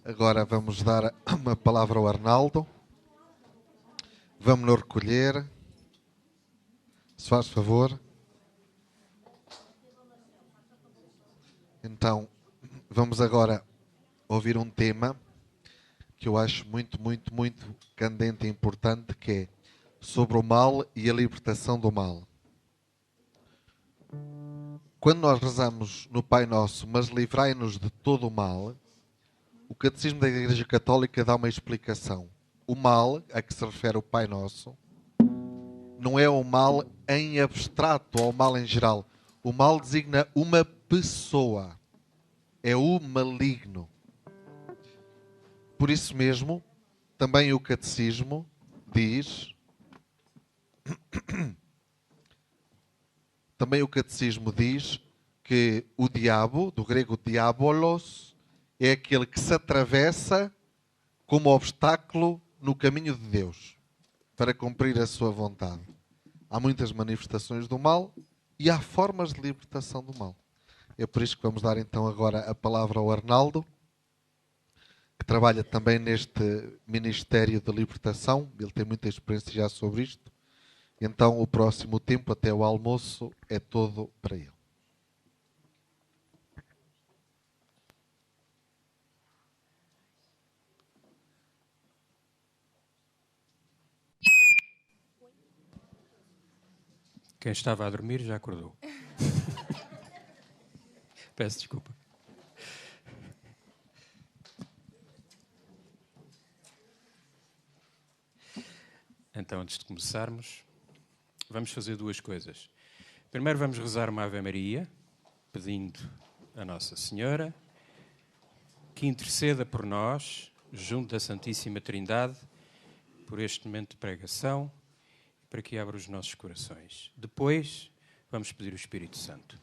Agora vamos dar uma palavra ao Arnaldo. Vamos-nos recolher. Se faz favor. Então, vamos agora ouvir um tema que eu acho muito candente e importante, que é sobre o mal e a libertação do mal. Quando nós rezamos no Pai Nosso, mas livrai-nos de todo o mal, o Catecismo da Igreja Católica dá uma explicação. O mal a que se refere o Pai Nosso não é o mal em abstrato ou o mal em geral. O mal designa uma pessoa. É o maligno. Por isso mesmo, também o Catecismo diz... Também o Catecismo diz que o diabo, do grego diabolos, é aquele que se atravessa como obstáculo no caminho de Deus para cumprir a sua vontade. Há muitas manifestações do mal e há formas de libertação do mal. É por isso que vamos dar então agora a palavra ao Arnaldo, que trabalha também neste Ministério de Libertação. Ele tem muita experiência já sobre isto. Então o próximo tempo, até o almoço, é todo para ele. Quem estava a dormir já acordou. Peço desculpa. Então, antes de começarmos, vamos fazer duas coisas. Primeiro vamos rezar uma Ave Maria, pedindo a Nossa Senhora que interceda por nós, junto da Santíssima Trindade, por este momento de pregação, para que abra os nossos corações. Depois, vamos pedir o Espírito Santo.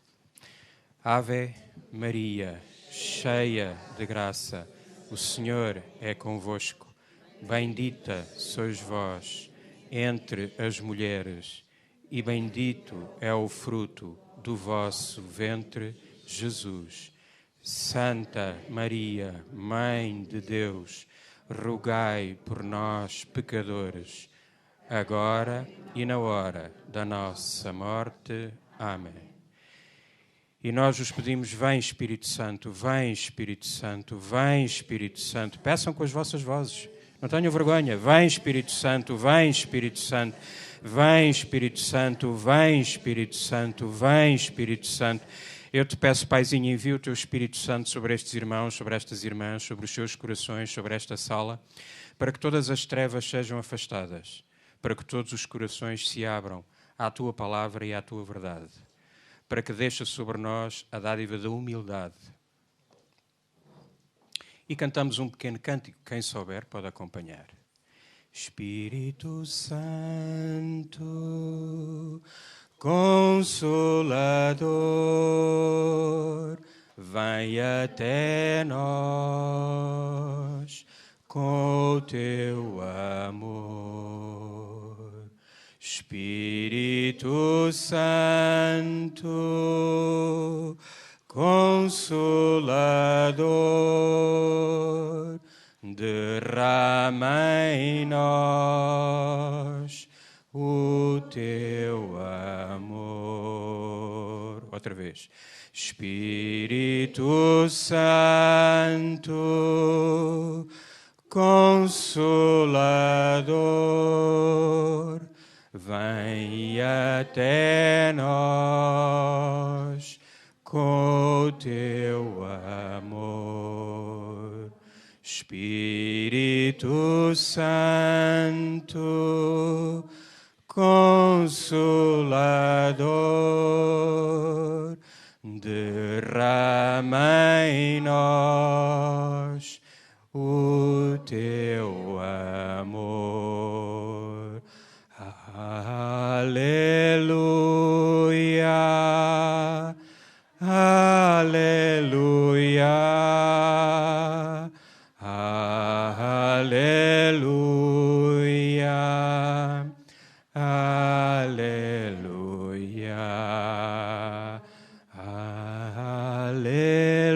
Ave Maria, cheia de graça, o Senhor é convosco. Bendita sois vós entre as mulheres, e bendito é o fruto do vosso ventre, Jesus. Santa Maria, Mãe de Deus, rogai por nós, pecadores, agora e na hora da nossa morte. Amém. E nós vos pedimos, vem Espírito Santo, vem Espírito Santo, vem Espírito Santo. Peçam com as vossas vozes, não tenham vergonha. Vem Espírito Santo, vem Espírito Santo, vem Espírito Santo, vem Espírito Santo, vem Espírito Santo. Eu te peço, Paizinho, envia o teu Espírito Santo sobre estes irmãos, sobre estas irmãs, sobre os seus corações, sobre esta sala, para que todas as trevas sejam afastadas, para que todos os corações se abram à tua palavra e à tua verdade, para que deixe sobre nós a dádiva da humildade. E cantamos um pequeno cântico, quem souber pode acompanhar. Espírito Santo, Consolador, vem até nós com o teu amor. Espírito Santo, Consolador, derrama em nós o teu amor. Outra vez. Espírito Santo, Consolador, vem até nós com o teu amor. Espírito Santo, Consolador, derrama em nós o teu amor. Aleluia, aleluia, aleluia, aleluia, aleluia,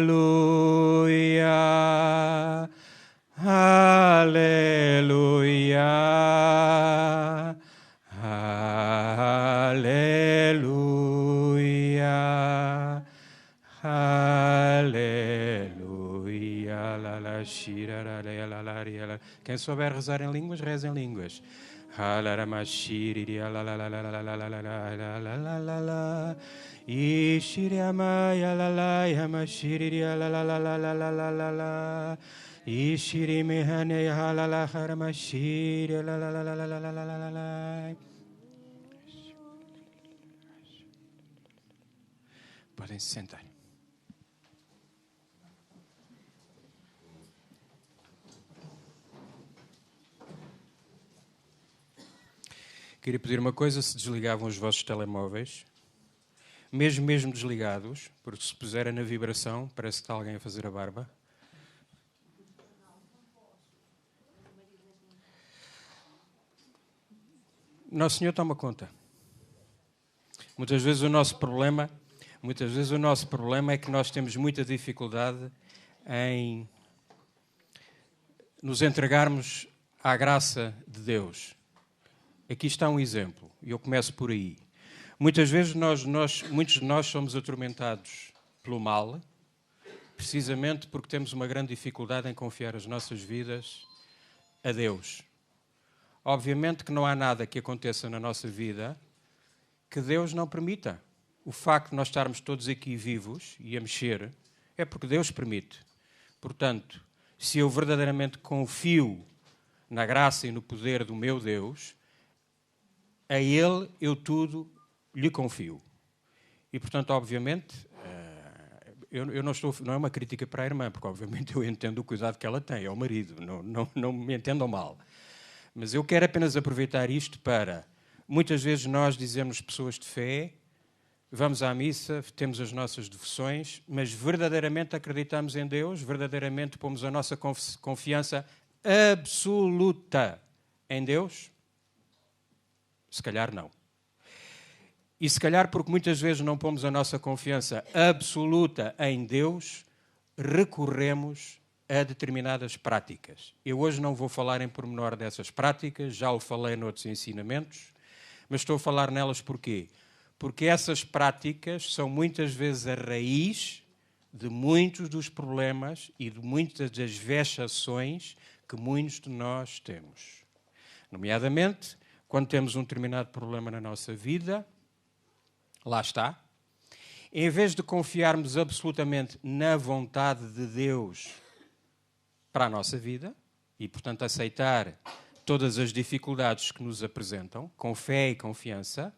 Quem souber rezar em línguas, reza em línguas. Podem se sentar. Queria pedir uma coisa, se desligavam os vossos telemóveis, mesmo desligados, porque se puserem na vibração, parece que está alguém a fazer a barba. Nosso Senhor toma conta. Muitas vezes o nosso problema é que nós temos muita dificuldade em nos entregarmos à graça de Deus. Aqui está um exemplo, e eu começo por aí. Muitas vezes muitos de nós somos atormentados pelo mal, precisamente porque temos uma grande dificuldade em confiar as nossas vidas a Deus. Obviamente que não há nada que aconteça na nossa vida que Deus não permita. O facto de nós estarmos todos aqui vivos e a mexer é porque Deus permite. Portanto, se eu verdadeiramente confio na graça e no poder do meu Deus, a Ele eu tudo lhe confio. E, portanto, obviamente, não é uma crítica para a irmã, porque, obviamente, eu entendo o cuidado que ela tem, é o marido, não me entendam mal. Mas eu quero apenas aproveitar isto para, muitas vezes nós dizemos pessoas de fé, vamos à missa, temos as nossas devoções, mas verdadeiramente acreditamos em Deus, verdadeiramente pomos a nossa confiança absoluta em Deus? Se calhar não. E se calhar porque muitas vezes não pomos a nossa confiança absoluta em Deus, recorremos a determinadas práticas. Eu hoje não vou falar em pormenor dessas práticas, já o falei noutros ensinamentos, mas estou a falar nelas porquê? Porque essas práticas são muitas vezes a raiz de muitos dos problemas e de muitas das vexações que muitos de nós temos. Nomeadamente, quando temos um determinado problema na nossa vida, lá está, em vez de confiarmos absolutamente na vontade de Deus para a nossa vida, e, portanto, aceitar todas as dificuldades que nos apresentam, com fé e confiança,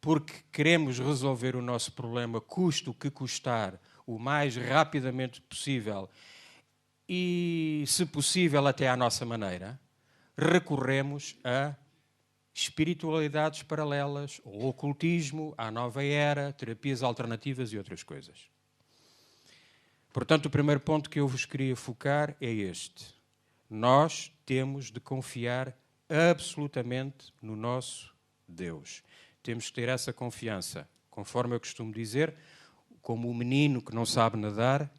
porque queremos resolver o nosso problema, custe o que custar, o mais rapidamente possível e, se possível, até à nossa maneira, recorremos a espiritualidades paralelas, o ocultismo, a nova era, terapias alternativas e outras coisas. Portanto, o primeiro ponto que eu vos queria focar é este. Nós temos de confiar absolutamente no nosso Deus. Temos de ter essa confiança. Conforme eu costumo dizer, como o menino que não sabe nadar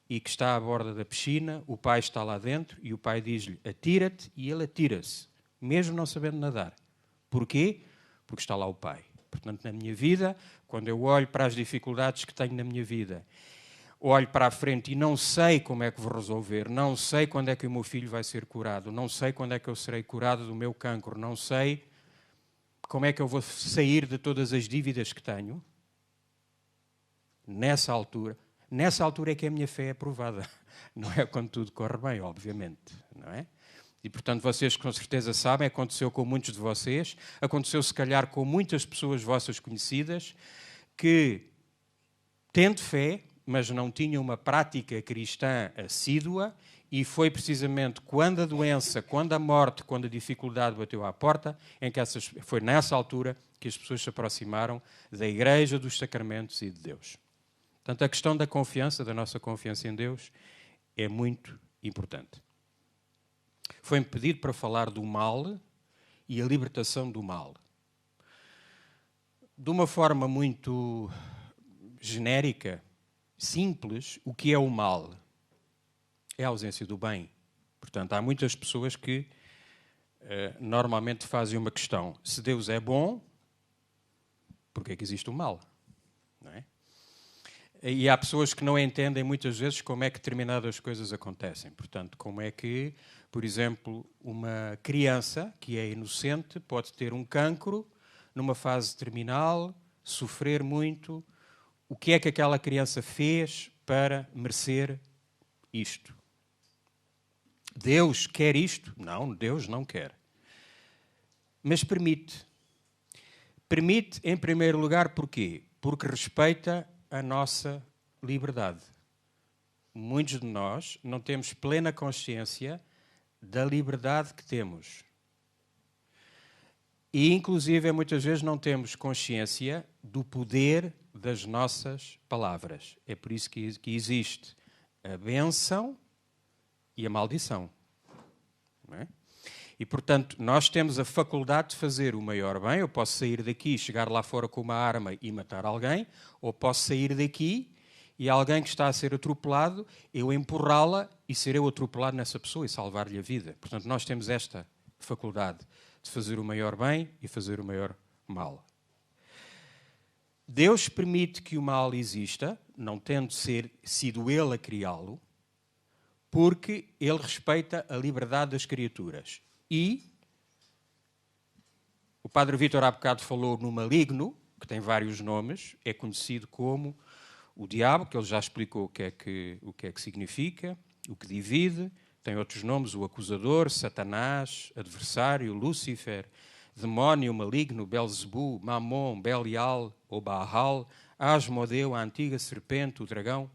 e que está à borda da piscina, o pai está lá dentro e o pai diz-lhe, atira-te, e ele atira-se, mesmo não sabendo nadar. Porquê? Porque está lá o pai. Portanto, na minha vida, quando eu olho para as dificuldades que tenho na minha vida, olho para a frente e não sei como é que vou resolver, não sei quando é que o meu filho vai ser curado, não sei quando é que eu serei curado do meu cancro, não sei como é que eu vou sair de todas as dívidas que tenho. Nessa altura é que a minha fé é provada. Não é quando tudo corre bem, obviamente, não é? E, portanto, vocês com certeza sabem, aconteceu com muitos de vocês, aconteceu se calhar com muitas pessoas vossas conhecidas, que, tendo fé, mas não tinham uma prática cristã assídua, e foi precisamente quando a doença, quando a morte, quando a dificuldade bateu à porta, foi nessa altura que as pessoas se aproximaram da Igreja, dos sacramentos e de Deus. Portanto, a questão da confiança, da nossa confiança em Deus, é muito importante. Foi-me pedido para falar do mal e a libertação do mal. De uma forma muito genérica, simples, o que é o mal? É a ausência do bem. Portanto, há muitas pessoas que normalmente fazem uma questão. Se Deus é bom, por que é que existe o mal? Não é? E há pessoas que não entendem muitas vezes como é que determinadas coisas acontecem. Portanto, como é que, por exemplo, uma criança que é inocente pode ter um cancro numa fase terminal, sofrer muito. O que é que aquela criança fez para merecer isto? Deus quer isto? Não, Deus não quer. Mas permite. Permite, em primeiro lugar, porquê? Porque respeita a nossa liberdade. Muitos de nós não temos plena consciência da liberdade que temos. E, inclusive, muitas vezes não temos consciência do poder das nossas palavras. É por isso que existe a bênção e a maldição. Não é? E, portanto, nós temos a faculdade de fazer o maior bem. Eu posso sair daqui, chegar lá fora com uma arma e matar alguém, ou posso sair daqui e alguém que está a ser atropelado, eu empurrá-la e ser eu atropelado nessa pessoa e salvar-lhe a vida. Portanto, nós temos esta faculdade de fazer o maior bem e fazer o maior mal. Deus permite que o mal exista, não tendo sido Ele a criá-lo, porque Ele respeita a liberdade das criaturas. E o Padre Vítor há bocado falou no maligno, que tem vários nomes, é conhecido como o diabo, que ele já explicou o que é que significa, o que divide, tem outros nomes, o acusador, Satanás, adversário, Lúcifer, demónio, maligno, Belzebu, Mamon, Belial ou Baal, Asmodeu, a antiga serpente, o dragão,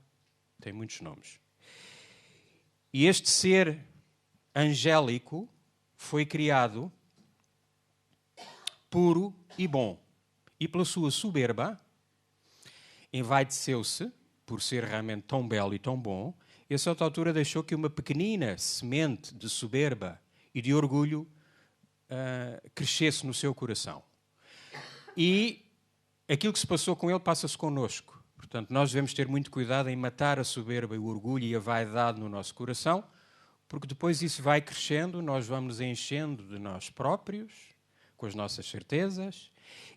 tem muitos nomes. E este ser angélico foi criado puro e bom. E pela sua soberba, envaideceu-se, por ser realmente tão belo e tão bom, e a certa altura deixou que uma pequenina semente de soberba e de orgulho crescesse no seu coração. E aquilo que se passou com ele passa-se connosco. Portanto, nós devemos ter muito cuidado em matar a soberba e o orgulho e a vaidade no nosso coração, porque depois isso vai crescendo, nós vamos enchendo de nós próprios, com as nossas certezas,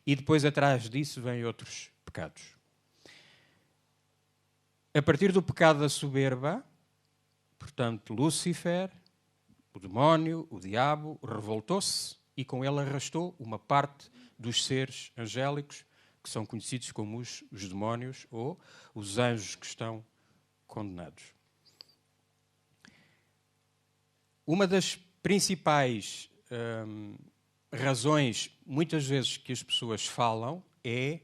e depois atrás disso vêm outros pecados. A partir do pecado da soberba, portanto, Lúcifer, o demónio, o diabo, revoltou-se e com ele arrastou uma parte dos seres angélicos, que são conhecidos como os demónios ou os anjos que estão condenados. Uma das principais razões, muitas vezes, que as pessoas falam é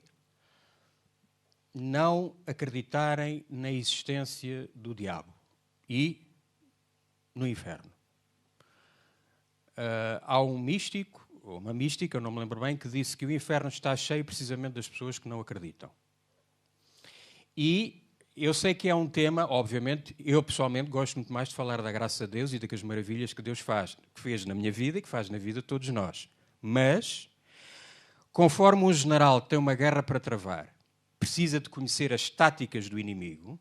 não acreditarem na existência do diabo e no inferno. Há um místico, ou uma mística, eu não me lembro bem, que disse que o inferno está cheio precisamente das pessoas que não acreditam. E eu sei que é um tema, obviamente, eu pessoalmente gosto muito mais de falar da graça de Deus e das maravilhas que Deus faz, que fez na minha vida e que faz na vida de todos nós. Mas, conforme um general que tem uma guerra para travar, precisa de conhecer as táticas do inimigo,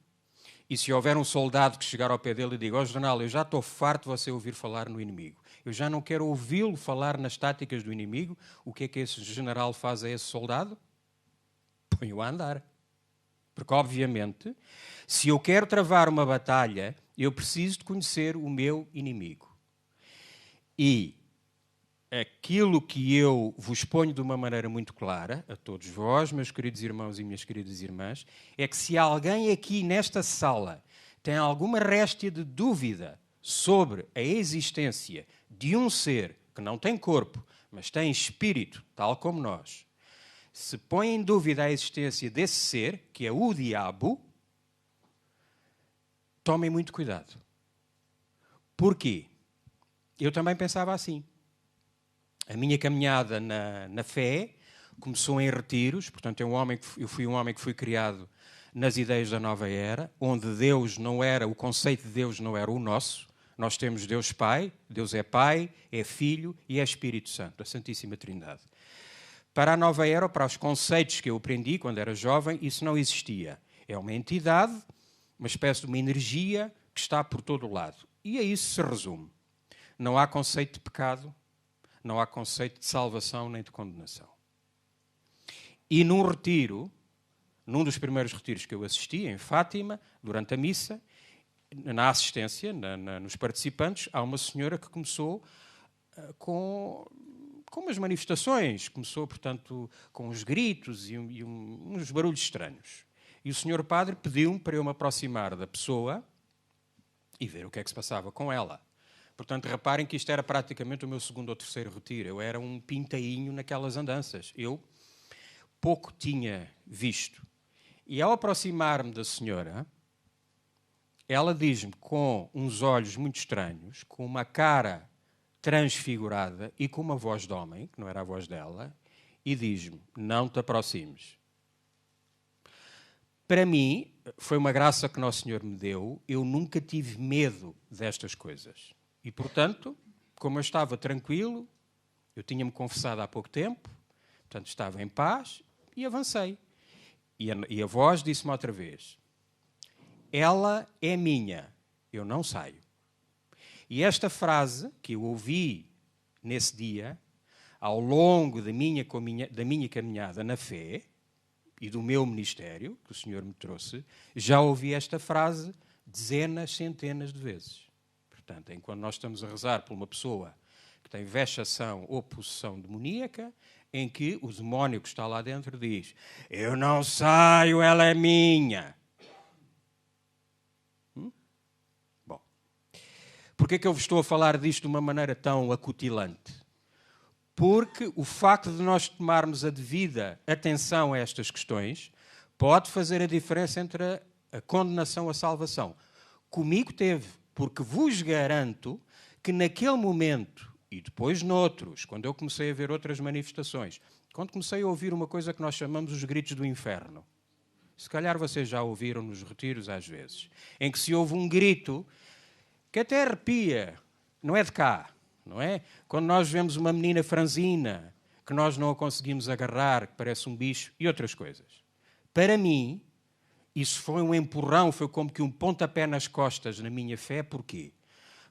e se houver um soldado que chegar ao pé dele e diga: "Ó general, eu já estou farto de você ouvir falar no inimigo. Eu já não quero ouvi-lo falar nas táticas do inimigo", o que é que esse general faz a esse soldado? Põe-o a andar. Porque, obviamente, se eu quero travar uma batalha, eu preciso de conhecer o meu inimigo. E aquilo que eu vos ponho de uma maneira muito clara, a todos vós, meus queridos irmãos e minhas queridas irmãs, é que se alguém aqui nesta sala tem alguma réstia de dúvida sobre a existência de um ser que não tem corpo, mas tem espírito, tal como nós, se põe em dúvida a existência desse ser, que é o diabo, tomem muito cuidado. Porquê? Eu também pensava assim. A minha caminhada na fé começou em retiros, portanto eu fui um homem que fui criado nas ideias da nova era, onde Deus não era, o conceito de Deus não era o nosso. Nós temos Deus Pai, Deus é Pai, é Filho e é Espírito Santo, a Santíssima Trindade. Para a nova era, para os conceitos que eu aprendi quando era jovem, isso não existia. É uma entidade, uma espécie de uma energia que está por todo o lado. E a isso se resume. Não há conceito de pecado, não há conceito de salvação nem de condenação. E num retiro num dos primeiros retiros que eu assisti, em Fátima, durante a missa, na assistência, nos participantes, há uma senhora que começou com umas manifestações, começou, portanto, com uns gritos e uns barulhos estranhos. E o senhor padre pediu-me para eu me aproximar da pessoa e ver o que é que se passava com ela. Portanto, reparem que isto era praticamente o meu segundo ou terceiro retiro. Eu era um pintainho naquelas andanças. Eu pouco tinha visto. E ao aproximar-me da senhora, ela diz-me com uns olhos muito estranhos, com uma cara transfigurada e com uma voz de homem, que não era a voz dela, e diz-me: não te aproximes. Para mim, foi uma graça que Nosso Senhor me deu. Eu nunca tive medo destas coisas. E, portanto, como eu estava tranquilo, eu tinha-me confessado há pouco tempo, portanto, estava em paz e avancei. E a voz disse-me outra vez: ela é minha, eu não saio. E esta frase que eu ouvi nesse dia, ao longo da minha caminhada na fé e do meu ministério, que o Senhor me trouxe, já ouvi esta frase dezenas, centenas de vezes. Portanto, enquanto nós estamos a rezar por uma pessoa que tem vexação ou possessão demoníaca, em que o demónio que está lá dentro diz: eu não saio, ela é minha. Bom, porquê é que eu vos estou a falar disto de uma maneira tão acutilante? Porque o facto de nós tomarmos a devida atenção a estas questões pode fazer a diferença entre a condenação e a salvação. Comigo teve, porque vos garanto que naquele momento, e depois noutros, quando eu comecei a ver outras manifestações, quando comecei a ouvir uma coisa que nós chamamos os gritos do inferno, se calhar vocês já ouviram nos retiros às vezes, em que se ouve um grito que até arrepia, não é de cá, não é? Quando nós vemos uma menina franzina, que nós não a conseguimos agarrar, que parece um bicho, e outras coisas. Para mim, isso foi um empurrão, foi como que um pontapé nas costas na minha fé. Porquê?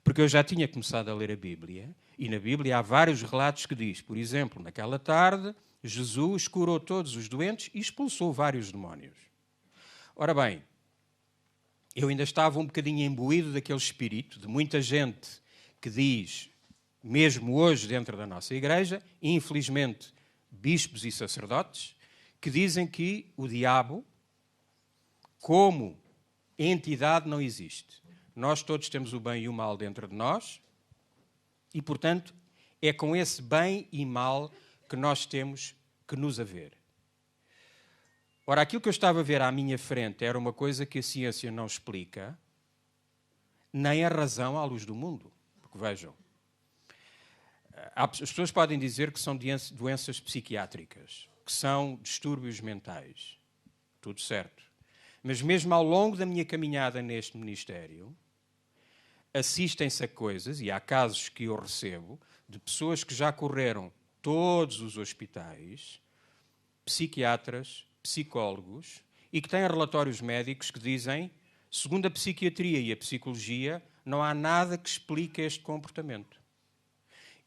Porque eu já tinha começado a ler a Bíblia, e na Bíblia há vários relatos que diz, por exemplo, naquela tarde, Jesus curou todos os doentes e expulsou vários demónios. Ora bem, eu ainda estava um bocadinho imbuído daquele espírito de muita gente que diz, mesmo hoje dentro da nossa igreja, infelizmente, bispos e sacerdotes, que dizem que o diabo, como entidade, não existe. Nós todos temos o bem e o mal dentro de nós e, portanto, é com esse bem e mal que nós temos que nos haver. Ora, aquilo que eu estava a ver à minha frente era uma coisa que a ciência não explica, nem a razão à luz do mundo. Porque vejam, as pessoas podem dizer que são doenças psiquiátricas, que são distúrbios mentais. Tudo certo. Mas mesmo ao longo da minha caminhada neste ministério, assistem-se a coisas, e há casos que eu recebo, de pessoas que já correram todos os hospitais, psiquiatras, psicólogos, e que têm relatórios médicos que dizem, segundo a psiquiatria e a psicologia, não há nada que explique este comportamento.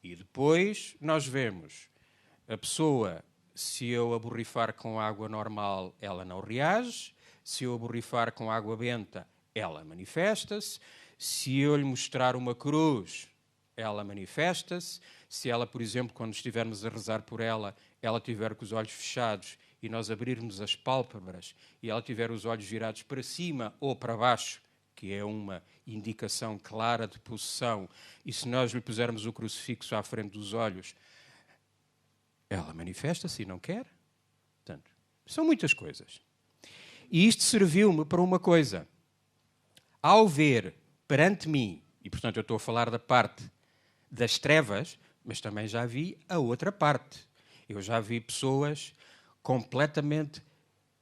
E depois nós vemos a pessoa, se eu a borrifar com água normal, ela não reage. Se eu a borrifar com água benta, ela manifesta-se. Se eu lhe mostrar uma cruz, ela manifesta-se. Se ela, por exemplo, quando estivermos a rezar por ela, ela tiver com os olhos fechados e nós abrirmos as pálpebras e ela tiver os olhos virados para cima ou para baixo, que é uma indicação clara de possessão, e se nós lhe pusermos o crucifixo à frente dos olhos, ela manifesta-se e não quer. Portanto, são muitas coisas. E isto serviu-me para uma coisa. Ao ver perante mim, e portanto eu estou a falar da parte das trevas, mas também já vi a outra parte. Eu já vi pessoas completamente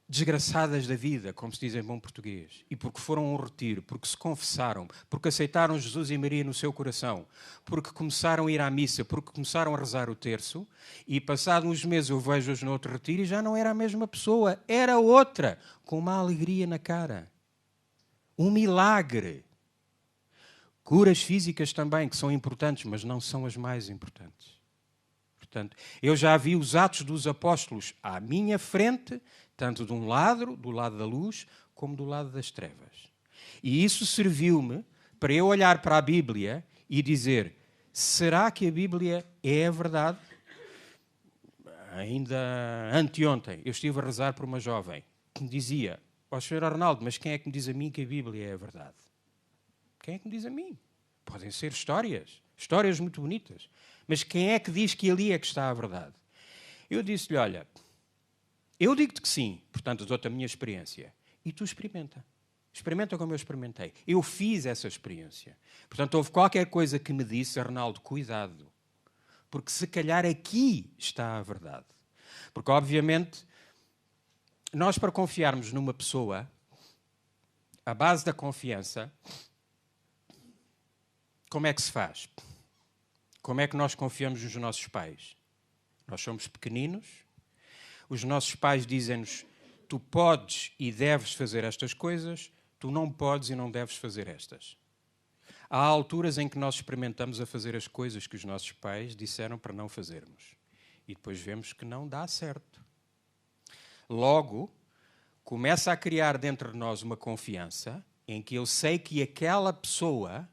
desgraçadas da vida, como se diz em bom português, e porque foram a um retiro, porque se confessaram, porque aceitaram Jesus e Maria no seu coração, porque começaram a ir à missa, porque começaram a rezar o terço, e passados uns meses eu vejo-os no outro retiro e já não era a mesma pessoa, era outra, com uma alegria na cara. Um milagre. Curas físicas também, que são importantes, mas não são as mais importantes. Portanto, eu já vi os Atos dos Apóstolos à minha frente tanto de um lado, do lado da luz, como do lado das trevas. E isso serviu-me para eu olhar para a Bíblia e dizer, será que a Bíblia é a verdade? Ainda anteontem, eu estive a rezar por uma jovem que me dizia, ó Sr. Arnaldo, mas quem é que me diz a mim que a Bíblia é a verdade? Quem é que me diz a mim? Podem ser histórias muito bonitas, mas quem é que diz que ali é que está a verdade? Eu disse-lhe, olha, eu digo-te que sim, portanto dou-te a minha experiência, e tu experimenta. Experimenta como eu experimentei. Eu fiz essa experiência. Portanto, houve qualquer coisa que me disse, Arnaldo, cuidado, porque se calhar aqui está a verdade. Porque, obviamente, nós para confiarmos numa pessoa, a base da confiança, como é que se faz? Como é que nós confiamos nos nossos pais? Nós somos pequeninos, os nossos pais dizem-nos, tu podes e deves fazer estas coisas, tu não podes e não deves fazer estas. Há alturas em que nós experimentamos a fazer as coisas que os nossos pais disseram para não fazermos. E depois vemos que não dá certo. Logo, começa a criar dentro de nós uma confiança em que eu sei que aquela pessoa,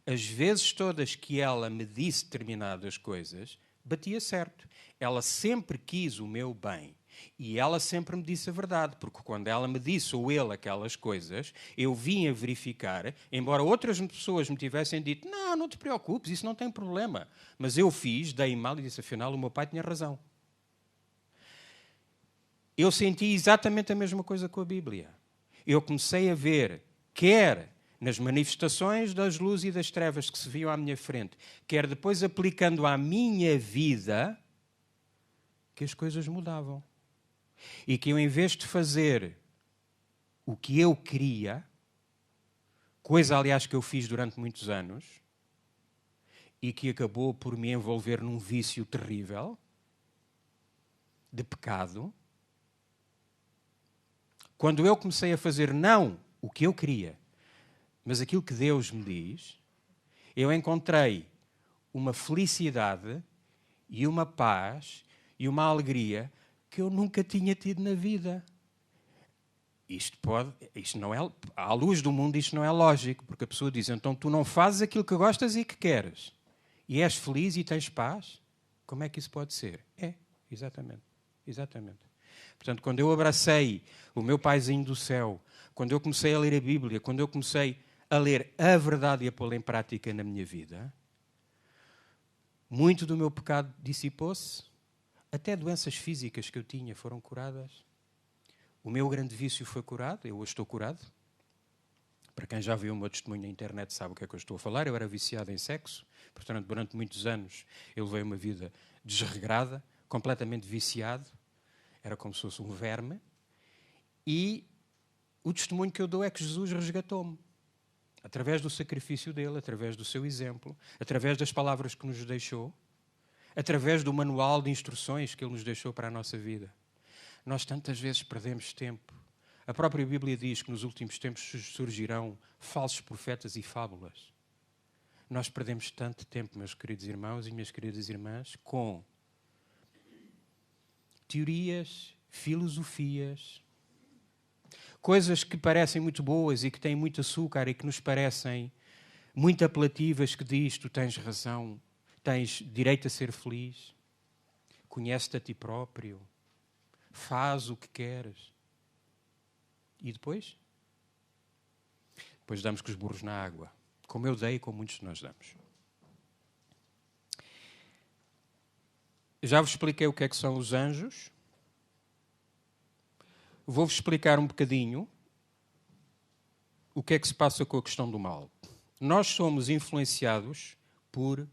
as vezes todas que ela me disse determinadas coisas, batia certo. Ela sempre quis o meu bem. E ela sempre me disse a verdade, porque quando ela me disse, ou ele, aquelas coisas, eu vim a verificar, embora outras pessoas me tivessem dito, não te preocupes, isso não tem problema. Mas eu fiz, dei mal e disse, afinal, o meu pai tinha razão. Eu senti exatamente a mesma coisa com a Bíblia. Eu comecei a ver, quer nas manifestações das luzes e das trevas que se viam à minha frente, quer depois aplicando à minha vida, que as coisas mudavam. E que eu, em vez de fazer o que eu queria, coisa, aliás, que eu fiz durante muitos anos, e que acabou por me envolver num vício terrível, de pecado, quando eu comecei a fazer não o que eu queria, mas aquilo que Deus me diz, eu encontrei uma felicidade e uma paz e uma alegria que eu nunca tinha tido na vida. Isto não é, à luz do mundo isto não é lógico, porque a pessoa diz, então tu não fazes aquilo que gostas e que queres, e és feliz e tens paz? Como é que isso pode ser? É, exatamente. Portanto, quando eu abracei o meu Paizinho do céu, quando eu comecei a ler a Bíblia, quando eu comecei a ler a verdade e a pô-la em prática na minha vida, muito do meu pecado dissipou-se, até doenças físicas que eu tinha foram curadas. O meu grande vício foi curado, eu hoje estou curado. Para quem já viu o meu testemunho na internet sabe o que é que eu estou a falar. Eu era viciado em sexo, portanto, durante muitos anos eu levei uma vida desregrada, completamente viciado. Era como se fosse um verme. E o testemunho que eu dou é que Jesus resgatou-me. Através do sacrifício dele, através do seu exemplo, através das palavras que nos deixou, através do manual de instruções que ele nos deixou para a nossa vida. Nós tantas vezes perdemos tempo. A própria Bíblia diz que nos últimos tempos surgirão falsos profetas e fábulas. Nós perdemos tanto tempo, meus queridos irmãos e minhas queridas irmãs, com teorias, filosofias, coisas que parecem muito boas e que têm muito açúcar e que nos parecem muito apelativas, que diz, tu tens razão, tens direito a ser feliz, conhece-te a ti próprio, faz o que queres. E depois? Depois damos com os burros na água, como eu dei e como muitos de nós damos. Já vos expliquei o que é que são os anjos. Vou-vos explicar um bocadinho o que é que se passa com a questão do mal. Nós somos influenciados por,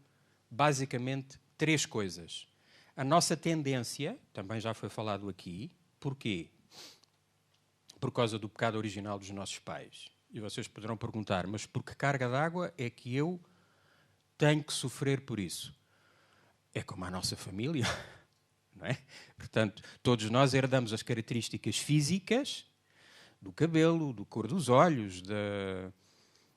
basicamente, 3 coisas. A nossa tendência, também já foi falado aqui, porquê? Por causa do pecado original dos nossos pais. E vocês poderão perguntar, mas por que carga d'água é que eu tenho que sofrer por isso? É como a nossa família, não é? Portanto, todos nós herdamos as características físicas do cabelo, do cor dos olhos,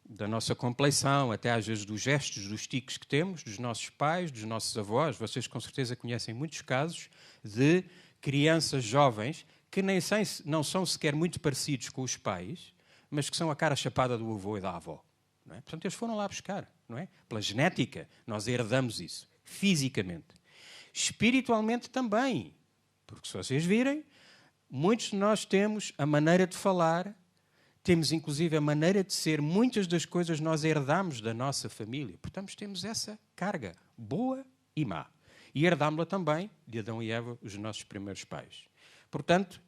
da nossa compleição, até às vezes dos gestos, dos tiques que temos, dos nossos pais, dos nossos avós. Vocês com certeza conhecem muitos casos de crianças jovens que não são sequer muito parecidos com os pais, mas que são a cara chapada do avô e da avó. Não é? Portanto, eles foram lá buscar. Não é? Pela genética, nós herdamos isso. Fisicamente. Espiritualmente também. Porque se vocês virem, muitos de nós temos a maneira de falar, temos inclusive a maneira de ser. Muitas das coisas nós herdamos da nossa família. Portanto, temos essa carga, boa e má. E herdámos-la também de Adão e Eva, os nossos primeiros pais. Portanto,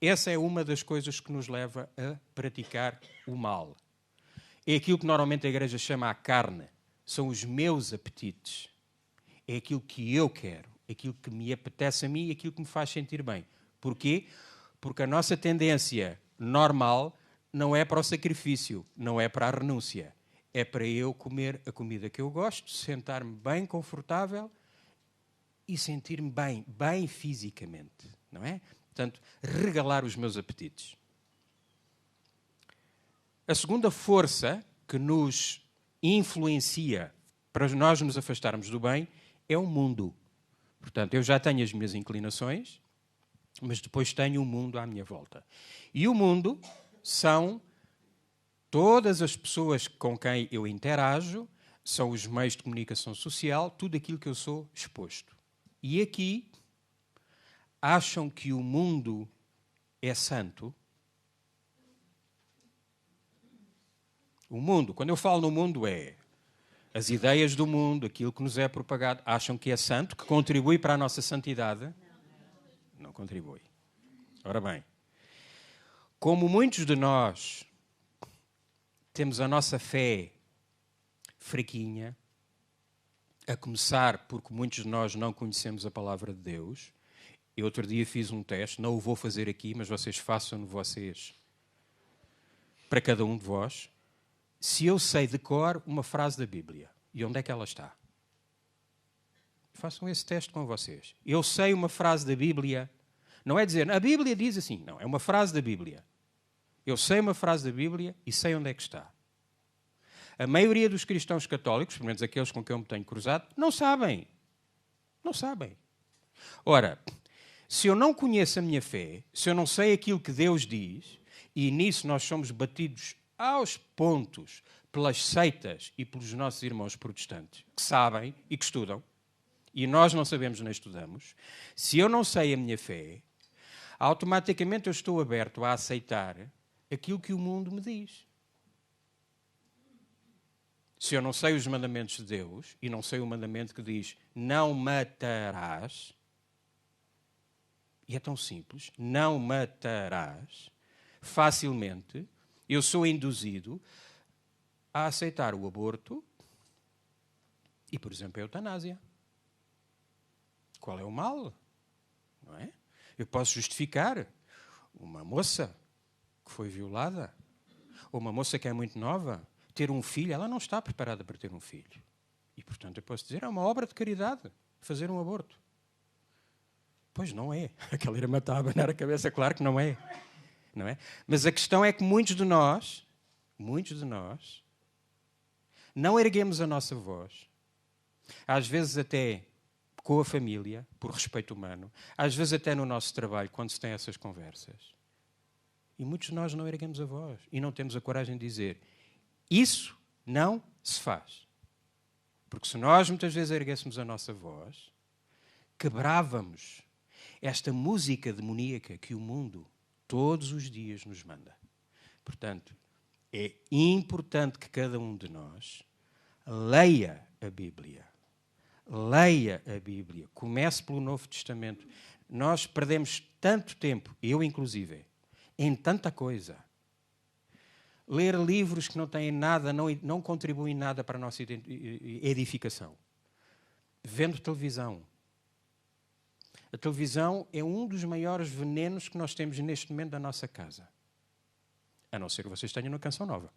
essa é uma das coisas que nos leva a praticar o mal. É aquilo que normalmente a Igreja chama a carne. São os meus apetites. É aquilo que eu quero, aquilo que me apetece a mim e aquilo que me faz sentir bem. Porquê? Porque a nossa tendência normal não é para o sacrifício, não é para a renúncia. É para eu comer a comida que eu gosto, sentar-me bem confortável e sentir-me bem, bem fisicamente. Não é? Portanto, regalar os meus apetites. A segunda força que nos influencia para nós nos afastarmos do bem é o mundo. Portanto, eu já tenho as minhas inclinações, mas depois tenho o mundo à minha volta. E o mundo são todas as pessoas com quem eu interajo, são os meios de comunicação social, tudo aquilo que eu sou exposto. E aqui acham que o mundo é santo. O mundo, quando eu falo no mundo, é as ideias do mundo, aquilo que nos é propagado. Acham que é santo, que contribui para a nossa santidade? Não contribui. Ora bem, como muitos de nós temos a nossa fé fraquinha, a começar porque muitos de nós não conhecemos a palavra de Deus. Eu outro dia fiz um teste, não o vou fazer aqui, mas vocês façam-no vocês, para cada um de vós. Se eu sei de cor uma frase da Bíblia, e onde é que ela está? Façam esse teste com vocês. Eu sei uma frase da Bíblia, não é dizer, a Bíblia diz assim, não, é uma frase da Bíblia. Eu sei uma frase da Bíblia e sei onde é que está. A maioria dos cristãos católicos, pelo menos aqueles com quem eu me tenho cruzado, não sabem. Não sabem. Ora, se eu não conheço a minha fé, se eu não sei aquilo que Deus diz, e nisso nós somos batidos aos pontos pelas seitas e pelos nossos irmãos protestantes, que sabem e que estudam, e nós não sabemos nem estudamos, se eu não sei a minha fé, automaticamente eu estou aberto a aceitar aquilo que o mundo me diz. Se eu não sei os mandamentos de Deus, e não sei o mandamento que diz não matarás, e é tão simples, não matarás, facilmente eu sou induzido a aceitar o aborto e, por exemplo, a eutanásia. Qual é o mal? Não é? Eu posso justificar uma moça que foi violada, ou uma moça que é muito nova, ter um filho, ela não está preparada para ter um filho. E, portanto, eu posso dizer, é uma obra de caridade fazer um aborto. Pois não é. Aquela irmã está a abanar a cabeça, claro que não é. Não é? Mas a questão é que muitos de nós, não erguemos a nossa voz. Às vezes até com a família, por respeito humano. Às vezes até no nosso trabalho, quando se tem essas conversas. E muitos de nós não erguemos a voz. E não temos a coragem de dizer, isso não se faz. Porque se nós muitas vezes erguêssemos a nossa voz, quebrávamos esta música demoníaca que o mundo todos os dias nos manda. Portanto, é importante que cada um de nós leia a Bíblia. Leia a Bíblia. Comece pelo Novo Testamento. Nós perdemos tanto tempo, eu inclusive, em tanta coisa. Ler livros que não têm nada, não contribuem nada para a nossa edificação. Vendo televisão. A televisão é um dos maiores venenos que nós temos neste momento da nossa casa. A não ser que vocês tenham na Canção Nova.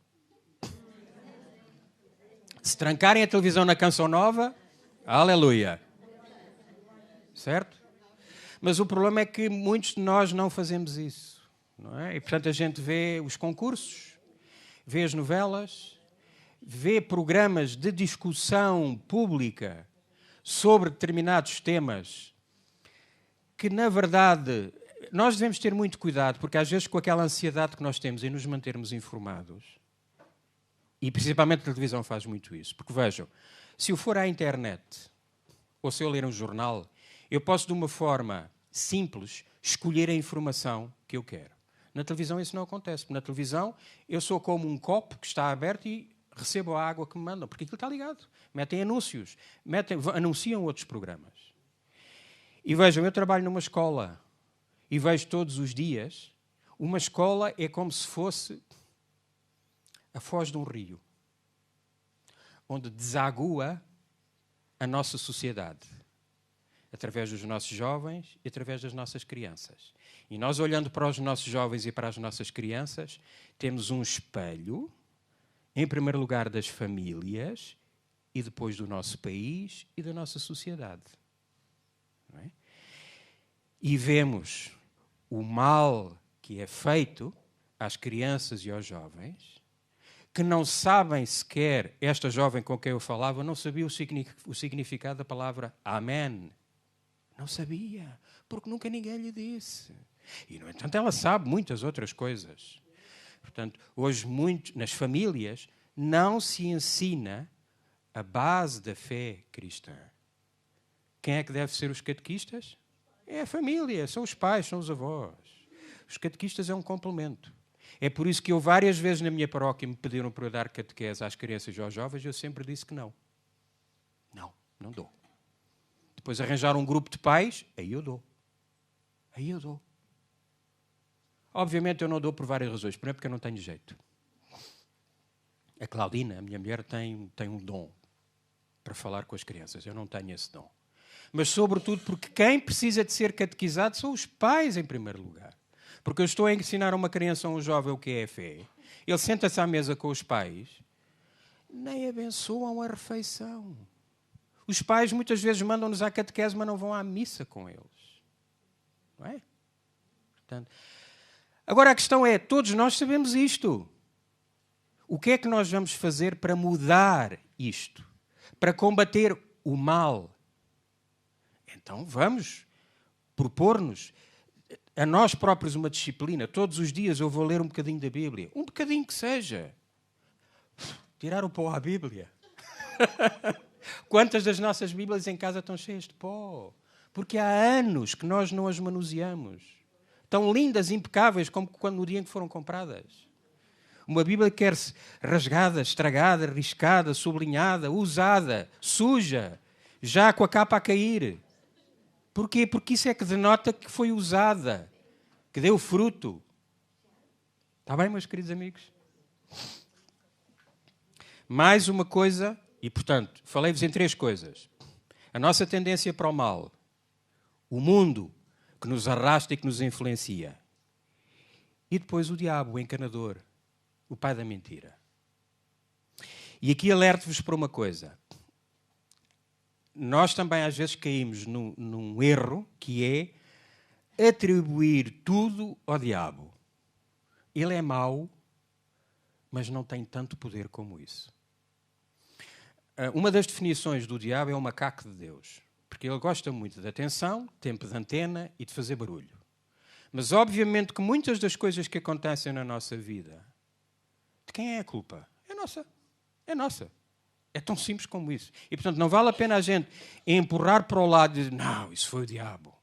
Se trancarem a televisão na Canção Nova, aleluia. Certo? Mas o problema é que muitos de nós não fazemos isso. Não é? E, portanto, a gente vê os concursos, vê as novelas, vê programas de discussão pública sobre determinados temas que, na verdade, Nós devemos ter muito cuidado, porque às vezes com aquela ansiedade que nós temos em nos mantermos informados, e principalmente a televisão faz muito isso, porque vejam, se eu for à internet, ou se eu ler um jornal, eu posso de uma forma simples escolher a informação que eu quero. Na televisão isso não acontece, porque na televisão eu sou como um copo que está aberto e recebo a água que me mandam, porque aquilo está ligado. Metem anúncios, anunciam outros programas. E vejam, eu trabalho numa escola e vejo todos os dias, uma escola é como se fosse a foz de um rio, onde desagua a nossa sociedade, através dos nossos jovens e através das nossas crianças. E nós, olhando para os nossos jovens e para as nossas crianças, temos um espelho, em primeiro lugar, das famílias e depois do nosso país e da nossa sociedade. Não é? E vemos o mal que é feito às crianças e aos jovens, que não sabem sequer, esta jovem com quem eu falava, não sabia o significado da palavra amém. Não sabia, porque nunca ninguém lhe disse. E, no entanto, ela sabe muitas outras coisas. Portanto, hoje, nas famílias, não se ensina a base da fé cristã. Quem é que deve ser os catequistas? É a família, são os pais, são os avós. Os catequistas é um complemento. É por isso que eu várias vezes na minha paróquia me pediram para eu dar catequese às crianças e aos jovens e eu sempre disse que não. Não dou. Depois arranjar um grupo de pais, aí eu dou. Obviamente eu não dou por várias razões. Primeiro porque eu não tenho jeito. A Claudina, a minha mulher, tem um dom para falar com as crianças. Eu não tenho esse dom. Mas sobretudo porque quem precisa de ser catequizado são os pais em primeiro lugar. Porque eu estou a ensinar a uma criança ou a um jovem o que é a fé. Ele senta-se à mesa com os pais, nem abençoam a refeição. Os pais muitas vezes mandam-nos à catequese, mas não vão à missa com eles. Não é? Portanto, agora a questão é, todos nós sabemos isto. O que é que nós vamos fazer para mudar isto? Para combater o mal? Então vamos propor-nos a nós próprios uma disciplina. Todos os dias eu vou ler um bocadinho da Bíblia. Um bocadinho que seja. Tirar o pó à Bíblia. Quantas das nossas Bíblias em casa estão cheias de pó? Porque há anos que nós não as manuseamos. Tão lindas, impecáveis, como no dia em que foram compradas. Uma Bíblia que quer-se rasgada, estragada, riscada, sublinhada, usada, suja, já com a capa a cair. Porquê? Porque isso é que denota que foi usada, que deu fruto. Está bem, meus queridos amigos? Mais uma coisa, e portanto, falei-vos em 3 coisas. A nossa tendência para o mal, o mundo que nos arrasta e que nos influencia, e depois o diabo, o enganador, o pai da mentira. E aqui alerto-vos para uma coisa. Nós também às vezes caímos num erro que é atribuir tudo ao diabo. Ele é mau, mas não tem tanto poder como isso. Uma das definições do diabo é o macaco de Deus, porque ele gosta muito de atenção, tempo de antena e de fazer barulho. Mas obviamente que muitas das coisas que acontecem na nossa vida, de quem é a culpa? É nossa. É nossa. É tão simples como isso. E, portanto, não vale a pena a gente empurrar para o lado e dizer, não, isso foi o diabo.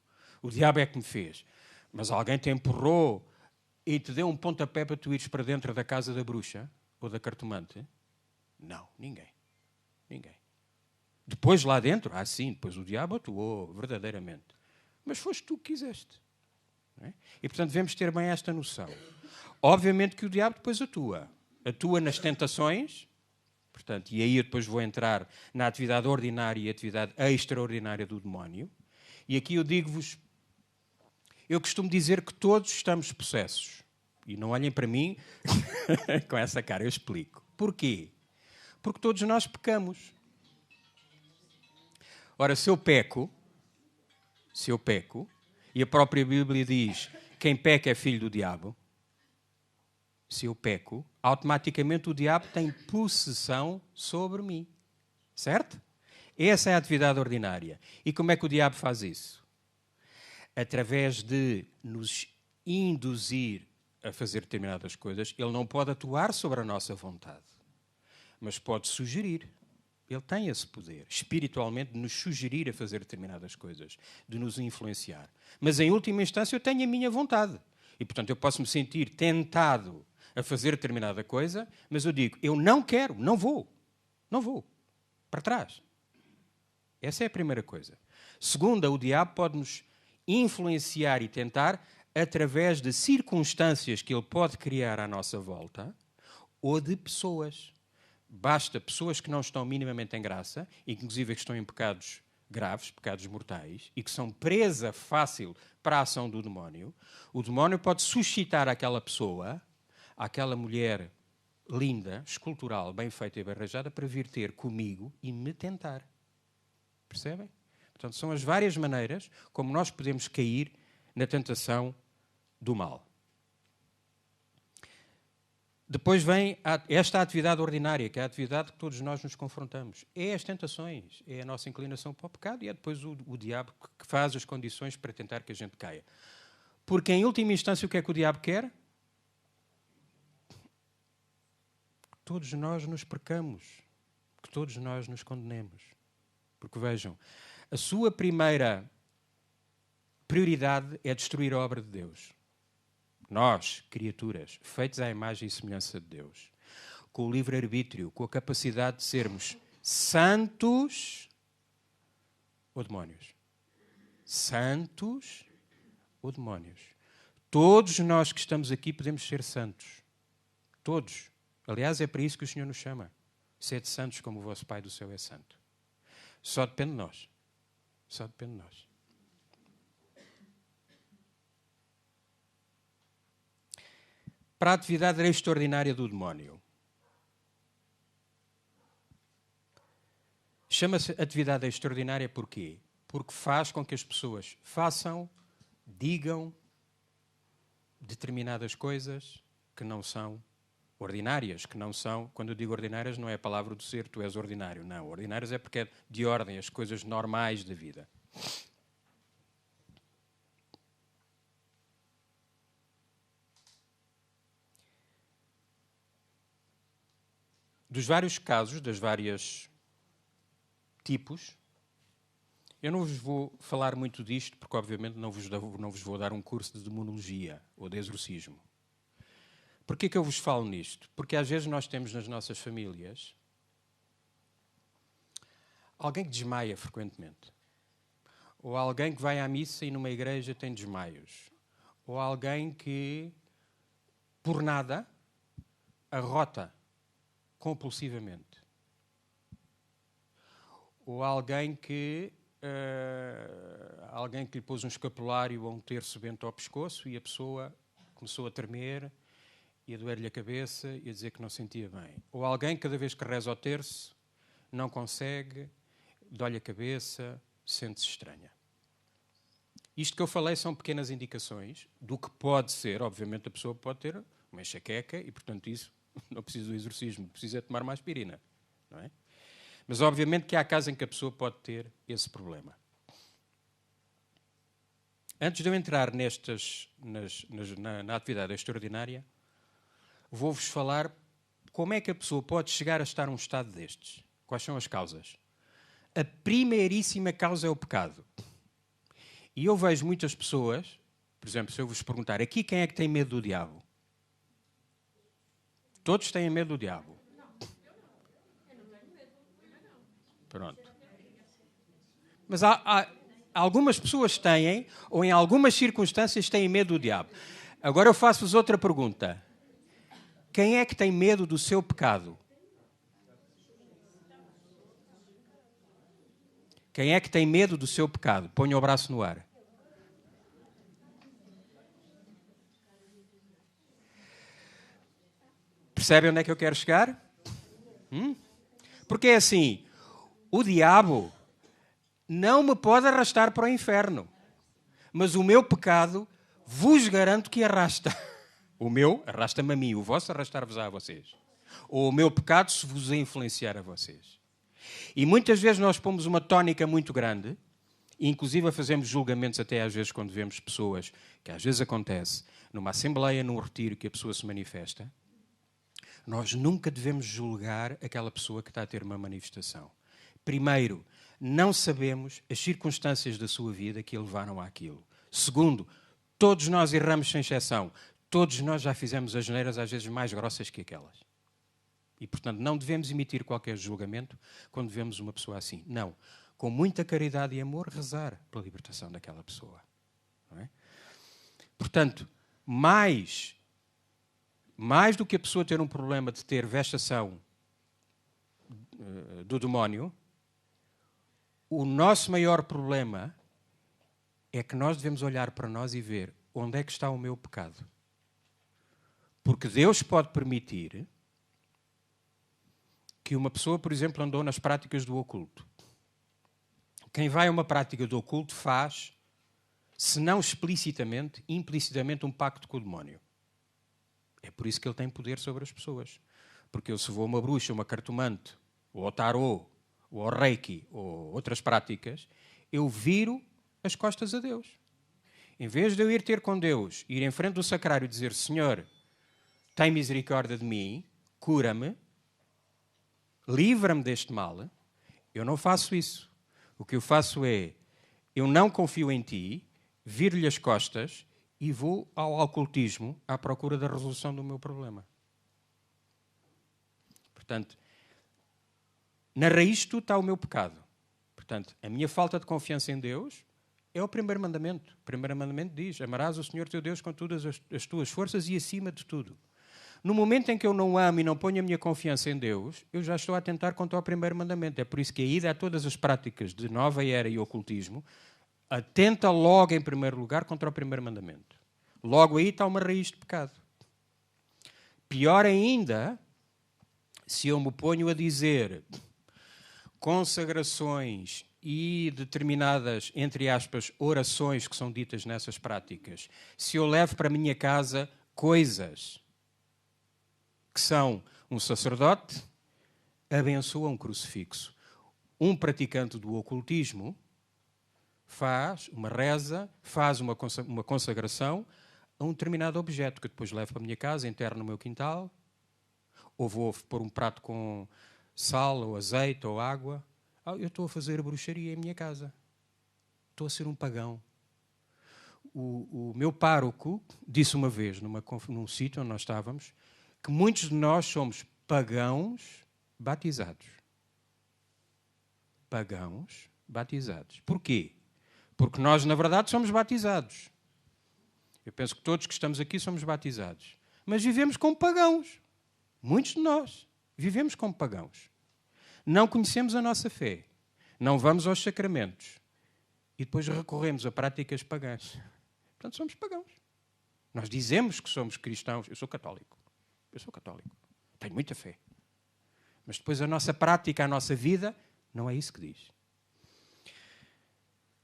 O diabo é que me fez. Mas alguém te empurrou e te deu um pontapé para tu ires para dentro da casa da bruxa ou da cartomante? Não, ninguém. Depois lá dentro, sim, depois o diabo atuou, verdadeiramente. Mas foste tu que quiseste. Não é? E, portanto, devemos ter bem esta noção. Obviamente que o diabo depois atua. Atua nas tentações. Portanto, e aí eu depois vou entrar na atividade ordinária e atividade extraordinária do demónio. E aqui eu digo-vos, eu costumo dizer que todos estamos possessos. E não olhem para mim com essa cara, eu explico. Porquê? Porque todos nós pecamos. Ora, se eu peco, e a própria Bíblia diz, quem peca é filho do diabo, se eu peco, automaticamente o diabo tem possessão sobre mim. Certo? Essa é a atividade ordinária. E como é que o diabo faz isso? através de nos induzir a fazer determinadas coisas, ele não pode atuar sobre a nossa vontade, mas pode sugerir. Ele tem esse poder, espiritualmente, de nos sugerir a fazer determinadas coisas, de nos influenciar. Mas, em última instância, eu tenho a minha vontade. E, portanto, eu posso me sentir tentado a fazer determinada coisa, mas eu digo, eu não quero, não vou. Não vou. Para trás. Essa é a primeira coisa. Segunda, o diabo pode-nos influenciar e tentar através de circunstâncias que ele pode criar à nossa volta ou de pessoas. Basta pessoas que não estão minimamente em graça, inclusive que estão em pecados graves, pecados mortais, e que são presa fácil para a ação do demónio. O demónio pode suscitar àquela pessoa, àquela mulher linda, escultural, bem feita e bem arranjada, para vir ter comigo e me tentar. Percebem? Portanto, são as várias maneiras como nós podemos cair na tentação do mal. Depois vem esta atividade ordinária, que é a atividade que todos nós nos confrontamos. É as tentações, é a nossa inclinação para o pecado e é depois o diabo que faz as condições para tentar que a gente caia. Porque, em última instância, o que é que o diabo quer? Que todos nós nos percamos, que todos nós nos condenemos. Porque, vejam, a sua primeira prioridade é destruir a obra de Deus. Nós, criaturas, feitos à imagem e semelhança de Deus, com o livre-arbítrio, com a capacidade de sermos santos ou demónios. Santos ou demónios. Todos nós que estamos aqui podemos ser santos. Todos. Aliás, é para isso que o Senhor nos chama. Sede santos como o vosso Pai do céu é santo. Só depende de nós. Só depende de nós. Para a atividade extraordinária do demónio. Chama-se atividade extraordinária porquê? Porque faz com que as pessoas façam, digam determinadas coisas que não são ordinárias, que não são, quando eu digo ordinárias, não é a palavra do ser, tu és ordinário, não. Ordinárias é porque é de ordem, as coisas normais da vida. Dos vários casos, das várias tipos, eu não vos vou falar muito disto, porque obviamente não vos vou dar um curso de demonologia ou de exorcismo. Porquê que eu vos falo nisto? Porque às vezes nós temos nas nossas famílias alguém que desmaia frequentemente. Ou alguém que vai à missa e numa igreja tem desmaios. Ou alguém que, por nada, arrota compulsivamente. Ou alguém que lhe pôs um escapulário ou um terço bento ao pescoço e a pessoa começou a tremer e a doer-lhe a cabeça e a dizer que não sentia bem. Ou alguém que cada vez que reza ao terço não consegue, dói-lhe a cabeça, sente-se estranha. Isto que eu falei são pequenas indicações do que pode ser. Obviamente a pessoa pode ter uma enxaqueca e, portanto, isso não precisa do exorcismo, precisa tomar uma aspirina, não é? Mas, obviamente, que há casos em que a pessoa pode ter esse problema. Antes de eu entrar na atividade extraordinária, vou-vos falar como é que a pessoa pode chegar a estar num estado destes. Quais são as causas? A primeiríssima causa é o pecado. E eu vejo muitas pessoas, por exemplo, se eu vos perguntar, aqui quem é que tem medo do diabo? Todos têm medo do diabo. Pronto. Mas algumas pessoas têm, ou em algumas circunstâncias têm medo do diabo. Agora eu faço-vos outra pergunta. Quem é que tem medo do seu pecado? Quem é que tem medo do seu pecado? Ponha o braço no ar. Percebem onde é que eu quero chegar? Porque é assim, o diabo não me pode arrastar para o inferno, mas o meu pecado vos garanto que arrasta. O meu arrasta-me a mim, o vosso arrastar-vos a vocês. Ou o meu pecado se vos influenciar a vocês. E muitas vezes nós pomos uma tónica muito grande E, inclusive, fazemos julgamentos até às vezes quando vemos pessoas, que às vezes acontece, numa assembleia, num retiro, que a pessoa se manifesta. Nós nunca devemos julgar aquela pessoa que está a ter uma manifestação. Primeiro, não sabemos as circunstâncias da sua vida que a levaram àquilo. Segundo, todos nós erramos sem exceção. Todos nós já fizemos asneiras às vezes mais grossas que aquelas. E, portanto, não devemos emitir qualquer julgamento quando vemos uma pessoa assim. Não. Com muita caridade e amor, rezar pela libertação daquela pessoa. Não é? Portanto, mais do que a pessoa ter um problema de ter vexação do demónio, o nosso maior problema é que nós devemos olhar para nós e ver onde é que está o meu pecado. Porque Deus pode permitir que uma pessoa, por exemplo, andou nas práticas do oculto. Quem vai a uma prática do oculto faz, se não explicitamente, implicitamente um pacto com o demónio. É por isso que ele tem poder sobre as pessoas. Porque eu, se vou a uma bruxa, uma cartomante, ou ao tarô, ou ao reiki, ou outras práticas, eu viro as costas a Deus. Em vez de eu ir ter com Deus, ir em frente do sacrário e dizer: Senhor, tem misericórdia de mim, cura-me, livra-me deste mal, eu não faço isso. O que eu faço é, eu não confio em ti, viro-lhe as costas e vou ao ocultismo à procura da resolução do meu problema. Portanto, na raiz de tudo está o meu pecado. Portanto, a minha falta de confiança em Deus é o primeiro mandamento. O primeiro mandamento diz: amarás o Senhor teu Deus com todas as tuas forças e acima de tudo. No momento em que eu não amo e não ponho a minha confiança em Deus, eu já estou a atentar contra o primeiro mandamento. É por isso que a ida a todas as práticas de nova era e ocultismo atenta logo, em primeiro lugar, contra o primeiro mandamento. Logo aí está uma raiz de pecado. Pior ainda, se eu me ponho a dizer consagrações e determinadas, entre aspas, orações que são ditas nessas práticas, se eu levo para a minha casa coisas que são um sacerdote, abençoa um crucifixo. Um praticante do ocultismo faz uma reza, faz uma consagração a um determinado objeto que depois levo para a minha casa, enterro no meu quintal, ou vou pôr um prato com sal, ou azeite, ou água. Eu estou a fazer bruxaria em minha casa. Estou a ser um pagão. O meu pároco disse uma vez, num sítio onde nós estávamos, que muitos de nós somos pagãos batizados. Pagãos batizados. Porquê? Porque nós, na verdade, somos batizados. Eu penso que todos que estamos aqui somos batizados. Mas vivemos como pagãos. Muitos de nós vivemos como pagãos. Não conhecemos a nossa fé. Não vamos aos sacramentos. E depois recorremos a práticas pagãs. Portanto, somos pagãos. Nós dizemos que somos cristãos. Eu sou católico. Tenho muita fé. Mas depois a nossa prática, a nossa vida, não é isso que diz.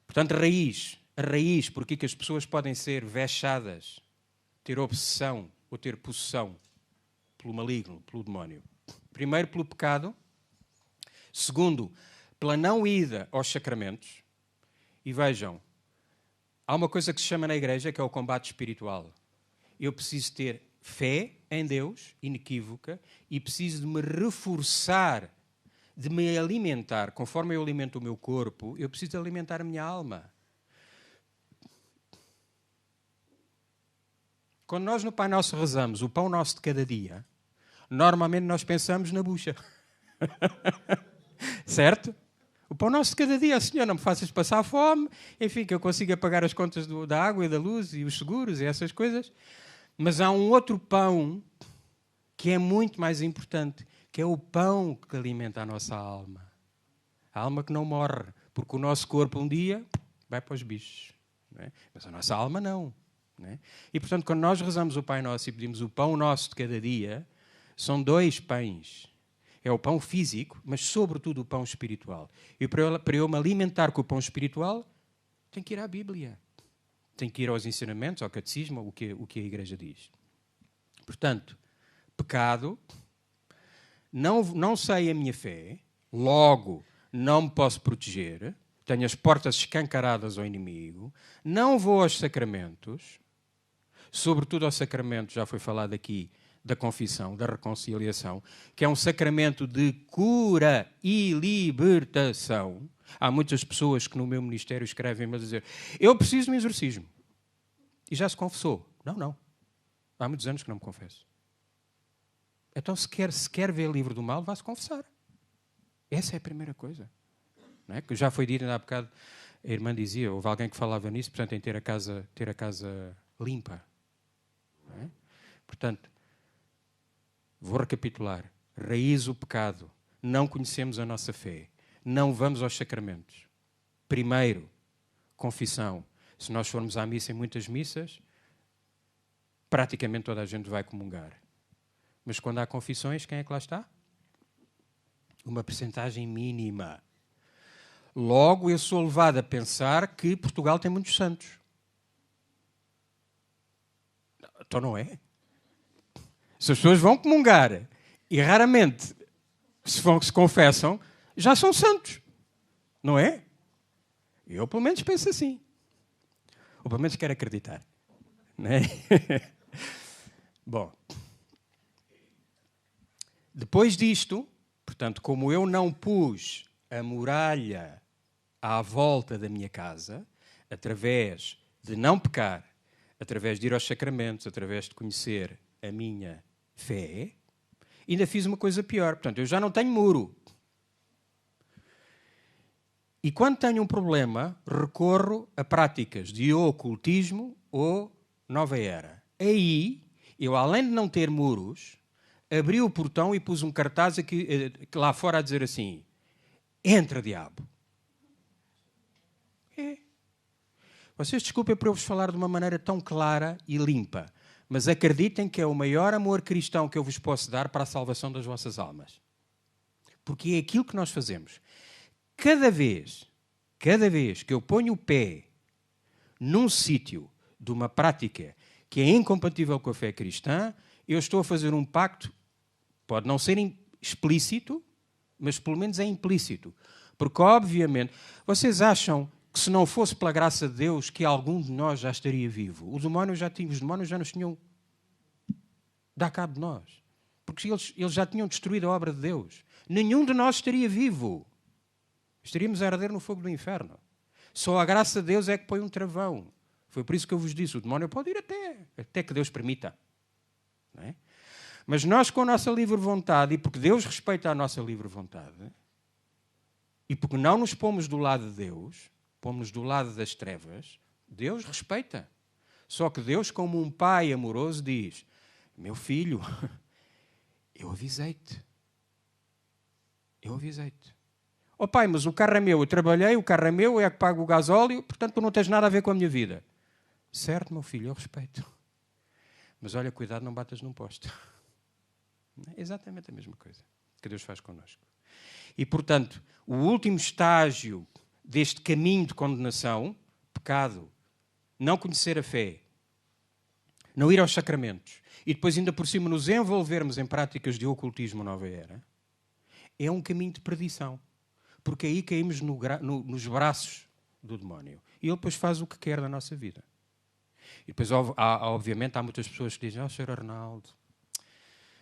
Portanto, a raiz, porque que as pessoas podem ser vexadas, ter obsessão ou ter possessão pelo maligno, pelo demónio. Primeiro, pelo pecado. Segundo, pela não ida aos sacramentos. E vejam, há uma coisa que se chama na igreja, que é o combate espiritual. Eu preciso ter fé em Deus, inequívoca, e preciso de me reforçar, de me alimentar. Conforme eu alimento o meu corpo, eu preciso de alimentar a minha alma. Quando nós no Pai Nosso rezamos o pão nosso de cada dia, normalmente nós pensamos na bucha. Certo? O pão nosso de cada dia, Senhor, não me faças passar fome, enfim, que eu consiga pagar as contas da água e da luz e os seguros e essas coisas. Mas há um outro pão que é muito mais importante, que é o pão que alimenta a nossa alma. A alma que não morre, porque o nosso corpo um dia vai para os bichos. Não é? Mas a nossa alma não. Não é? E, portanto, quando nós rezamos o Pai Nosso e pedimos o pão nosso de cada dia, são 2 pães. É o pão físico, mas sobretudo o pão espiritual. E para eu me alimentar com o pão espiritual, tenho que ir à Bíblia. Tenho que ir aos ensinamentos, ao catecismo, o que a Igreja diz. Portanto, pecado, não sei a minha fé, logo não me posso proteger, tenho as portas escancaradas ao inimigo, não vou aos sacramentos, sobretudo ao sacramento, já foi falado aqui, da confissão, da reconciliação, que é um sacramento de cura e libertação. Há muitas pessoas que no meu ministério escrevem-me a dizer: eu preciso de um exorcismo. E já se confessou. Não. Há muitos anos que não me confesso. Então, se quer ver livre do mal, vá-se confessar. Essa é a primeira coisa. Não é? Que já foi dito ainda há bocado, a irmã dizia, houve alguém que falava nisso, portanto, em ter a casa limpa. Não é? Portanto, vou recapitular. Raiz o pecado. Não conhecemos a nossa fé. Não vamos aos sacramentos. Primeiro, confissão. Se nós formos à missa, em muitas missas, praticamente toda a gente vai comungar. Mas quando há confissões, quem é que lá está? Uma percentagem mínima. Logo, eu sou levado a pensar que Portugal tem muitos santos. Então não é? Se as pessoas vão comungar e raramente se confessam, já são santos. Não é? Eu, pelo menos, penso assim. Ou pelo menos quero acreditar. Não é? Bom. Depois disto, portanto, como eu não pus a muralha à volta da minha casa, através de não pecar, através de ir aos sacramentos, através de conhecer a minha fé, ainda fiz uma coisa pior. Portanto, eu já não tenho muro. E quando tenho um problema, recorro a práticas de ocultismo ou nova era. Aí, eu, além de não ter muros, abri o portão e pus um cartaz aqui, lá fora a dizer assim: entra, diabo. É. Vocês desculpem por eu vos falar de uma maneira tão clara e limpa, mas acreditem que é o maior amor cristão que eu vos posso dar para a salvação das vossas almas. Porque é aquilo que nós fazemos. Cada vez que eu ponho o pé num sítio de uma prática que é incompatível com a fé cristã, eu estou a fazer um pacto. Pode não ser explícito, mas pelo menos é implícito. Porque, obviamente, vocês acham que se não fosse pela graça de Deus que algum de nós já estaria vivo? Os demónios já nos tinham dado cabo de nós. Porque eles já tinham destruído a obra de Deus. Nenhum de nós estaria vivo. Estaríamos a arder no fogo do inferno. Só a graça de Deus é que põe um travão. Foi por isso que eu vos disse, o demónio pode ir até que Deus permita. Não é? Mas nós, com a nossa livre vontade, e porque Deus respeita a nossa livre vontade, e porque não nos pomos do lado de Deus, pomos do lado das trevas, Deus respeita. Só que Deus, como um pai amoroso, diz: meu filho, eu avisei-te. Eu avisei-te. Oh pai, mas o carro é meu, eu trabalhei, o carro é meu, eu é que pago o gasóleo, portanto tu não tens nada a ver com a minha vida. Certo, meu filho, eu respeito. Mas olha, cuidado, não batas num poste. É exatamente a mesma coisa que Deus faz connosco. E, portanto, o último estágio deste caminho de condenação, pecado, não conhecer a fé, não ir aos sacramentos e depois ainda por cima nos envolvermos em práticas de ocultismo nova era, é um caminho de perdição. Porque aí caímos nos braços do demónio. E ele depois faz o que quer da nossa vida. E depois, obviamente, há muitas pessoas que dizem: Sr. Arnaldo,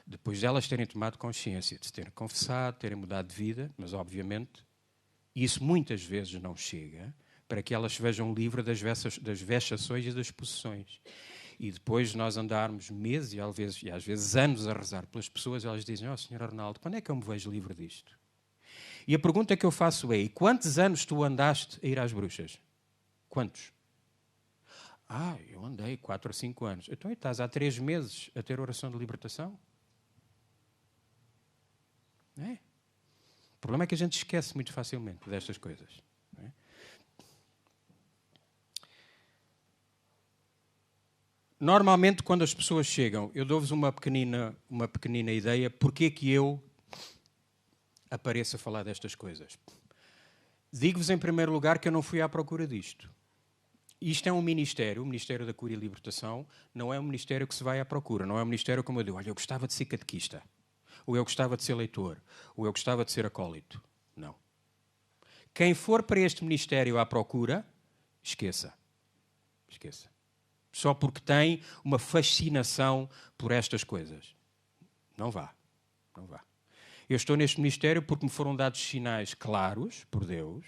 depois de elas terem tomado consciência, de se terem confessado, terem mudado de vida, mas, obviamente, isso muitas vezes não chega para que elas se vejam livres das vexações e das possessões. E depois nós andarmos meses e às vezes anos a rezar pelas pessoas, elas dizem: Sr. Arnaldo, quando é que eu me vejo livre disto? E a pergunta que eu faço é: e quantos anos tu andaste a ir às bruxas? Quantos? Eu andei 4 ou 5 anos. Então, estás há 3 meses a ter oração de libertação? É. O problema é que a gente esquece muito facilmente destas coisas. É? Normalmente, quando as pessoas chegam, eu dou-vos uma pequenina ideia porque é que eu apareço a falar destas coisas. Digo-vos em primeiro lugar que eu não fui à procura disto. Isto é um ministério, o Ministério da Cura e Libertação, não é um ministério que se vai à procura, não é um ministério como eu digo: olha, eu gostava de ser catequista, ou eu gostava de ser leitor, ou eu gostava de ser acólito. Não. Quem for para este ministério à procura, esqueça. Esqueça. Só porque tem uma fascinação por estas coisas. Não vá. Não vá. Eu estou neste ministério porque me foram dados sinais claros, por Deus,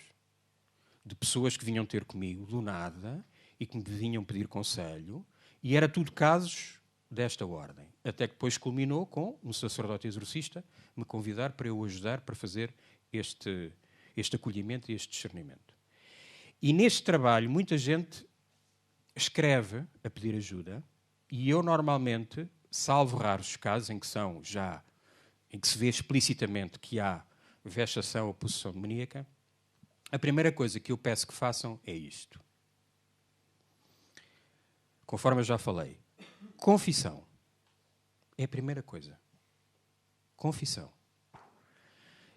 de pessoas que vinham ter comigo do nada e que me vinham pedir conselho, e era tudo casos desta ordem. Até que depois culminou com um sacerdote exorcista me convidar para eu o ajudar para fazer este acolhimento e este discernimento. E neste trabalho, muita gente escreve a pedir ajuda, e eu normalmente, salvo raros casos em que se vê explicitamente que há vexação ou possessão demoníaca, a primeira coisa que eu peço que façam é isto. Conforme eu já falei, confissão é a primeira coisa. Confissão.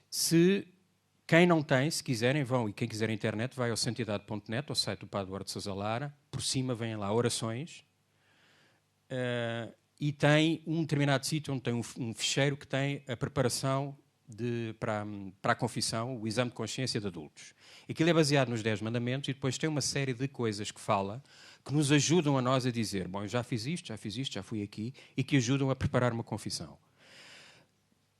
Se quem não tem, se quiserem, vão, e quem quiser a internet, vai ao santidade.net, ao site do Padre Duarte de Sousa Lara, por cima vêm lá orações, e tem um determinado sítio onde tem um ficheiro que tem a preparação para a confissão, o exame de consciência de adultos. Aquilo é baseado nos 10 mandamentos e depois tem uma série de coisas que fala, que nos ajudam a nós a dizer, bom, eu já fiz isto, já fui aqui, e que ajudam a preparar uma confissão.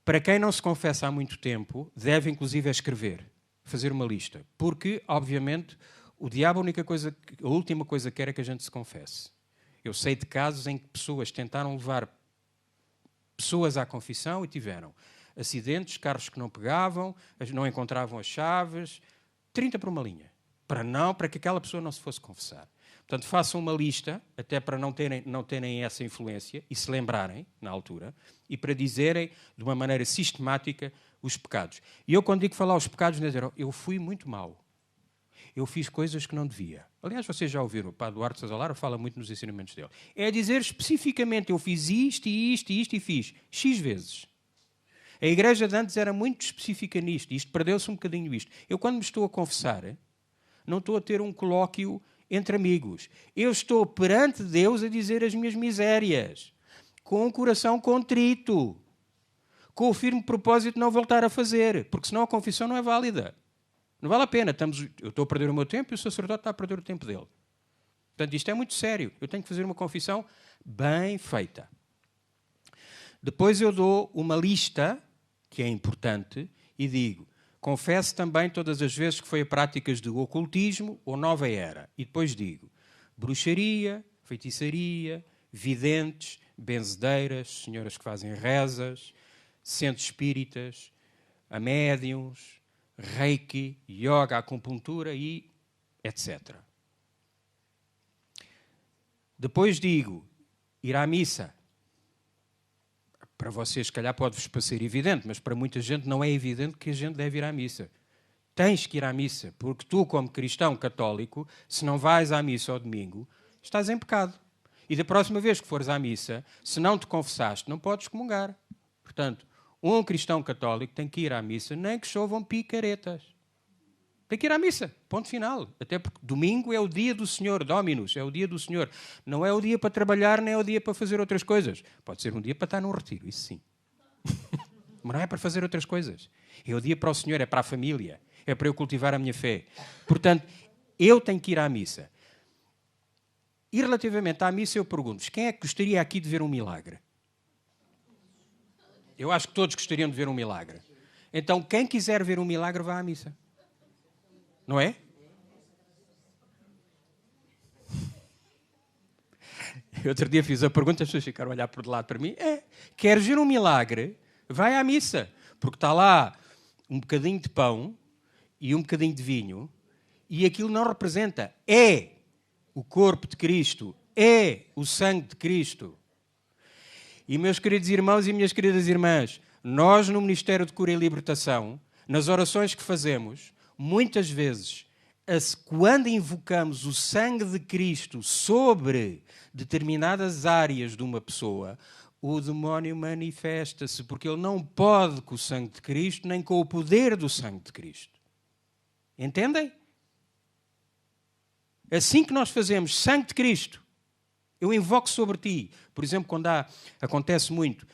Para quem não se confessa há muito tempo, deve inclusive escrever, fazer uma lista, porque, obviamente, o diabo a última coisa que quer é que a gente se confesse. Eu sei de casos em que pessoas tentaram levar pessoas à confissão e tiveram acidentes, carros que não pegavam, não encontravam as chaves, 30 por uma linha, para que aquela pessoa não se fosse confessar. Portanto, façam uma lista, até para não terem essa influência e se lembrarem, na altura, e para dizerem, de uma maneira sistemática, os pecados. E eu, quando digo falar os pecados, não é dizer, eu fui muito mau. Eu fiz coisas que não devia. Aliás, vocês já ouviram, o Padre Duarte de Sousa Lara fala muito nos ensinamentos dele. É dizer especificamente, eu fiz isto e isto e isto e fiz X vezes. A igreja de antes era muito específica nisto. Isto perdeu-se um bocadinho isto. Eu, quando me estou a confessar, não estou a ter um colóquio entre amigos. Eu estou perante Deus a dizer as minhas misérias, com um coração contrito, com o firme propósito de não voltar a fazer, porque senão a confissão não é válida. Não vale a pena. Eu estou a perder o meu tempo e o sacerdote está a perder o tempo dele. Portanto, isto é muito sério. Eu tenho que fazer uma confissão bem feita. Depois eu dou uma lista, que é importante, e digo, confesso também todas as vezes que foi a práticas de ocultismo ou nova era. E depois digo, bruxaria, feitiçaria, videntes, benzedeiras, senhoras que fazem rezas, centros espíritas, a médiuns, reiki, yoga, acupuntura e etc. Depois digo, ir à missa. Para vocês, se calhar, pode-vos parecer evidente, mas para muita gente não é evidente que a gente deve ir à missa. Tens que ir à missa, porque tu, como cristão católico, se não vais à missa ao domingo, estás em pecado. E da próxima vez que fores à missa, se não te confessaste, não podes comungar. Portanto, um cristão católico tem que ir à missa, nem que chovam picaretas. Tem que ir à missa, ponto final. Até porque domingo é o dia do Senhor, Dominus, é o dia do Senhor. Não é o dia para trabalhar, nem é o dia para fazer outras coisas. Pode ser um dia para estar num retiro, isso sim. Mas não é para fazer outras coisas. É o dia para o Senhor, é para a família, é para eu cultivar a minha fé. Portanto, eu tenho que ir à missa. E relativamente à missa, eu pergunto-vos, quem é que gostaria aqui de ver um milagre? Eu acho que todos gostariam de ver um milagre. Então, quem quiser ver um milagre, vá à missa. Não é? Outro dia fiz a pergunta, as pessoas ficaram a olhar por de lado para mim. Queres ver um milagre? Vai à missa. Porque está lá um bocadinho de pão e um bocadinho de vinho e aquilo não representa. É o corpo de Cristo. É o sangue de Cristo. E, meus queridos irmãos e minhas queridas irmãs, nós no Ministério de Cura e Libertação, nas orações que fazemos, muitas vezes, quando invocamos o sangue de Cristo sobre determinadas áreas de uma pessoa, o demónio manifesta-se, porque ele não pode com o sangue de Cristo, nem com o poder do sangue de Cristo. Entendem? Assim que nós fazemos sangue de Cristo, eu invoco sobre ti. Por exemplo, acontece muito,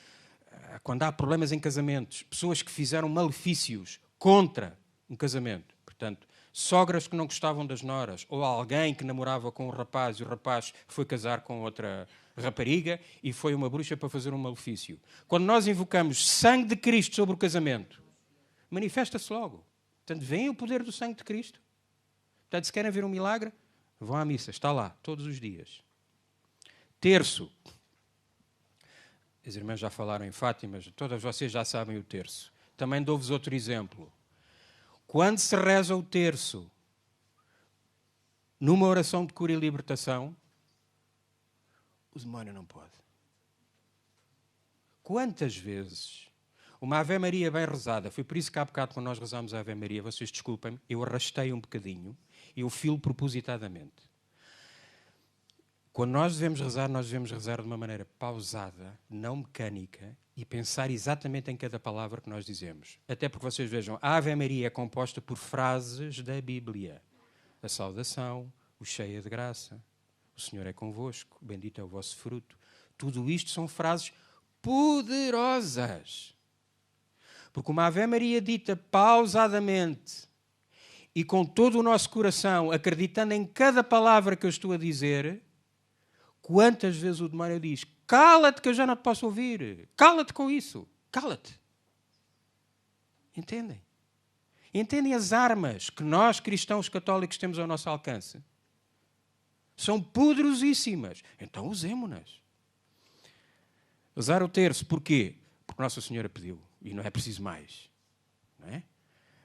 quando há problemas em casamentos, pessoas que fizeram malefícios contra um casamento. Portanto, sogras que não gostavam das noras, ou alguém que namorava com um rapaz e o rapaz foi casar com outra rapariga e foi uma bruxa para fazer um malefício. Quando nós invocamos sangue de Cristo sobre o casamento, manifesta-se logo. Portanto, vem o poder do sangue de Cristo. Portanto, se querem ver um milagre, vão à missa, está lá, todos os dias. Terço. As irmãs já falaram em Fátima, todas vocês já sabem o terço. Também dou-vos outro exemplo. Quando se reza o terço numa oração de cura e libertação, o demónio não pode. Quantas vezes uma Ave Maria bem rezada, foi por isso que há bocado quando nós rezamos a Ave Maria, vocês desculpem-me, eu arrastei um bocadinho, eu filo propositadamente. Quando nós devemos rezar de uma maneira pausada, não mecânica, e pensar exatamente em cada palavra que nós dizemos. Até porque vocês vejam, a Ave Maria é composta por frases da Bíblia. A saudação, o cheia de graça, o Senhor é convosco, bendito é o vosso fruto. Tudo isto são frases poderosas. Porque uma Ave Maria dita pausadamente e com todo o nosso coração, acreditando em cada palavra que eu estou a dizer, quantas vezes o demónio diz: cala-te que eu já não te posso ouvir. Cala-te com isso. Cala-te. Entendem? Entendem as armas que nós, cristãos católicos, temos ao nosso alcance? São poderosíssimas. Então usemo-nas. Usar o terço. Porquê? Porque Nossa Senhora pediu. E não é preciso mais. Não é?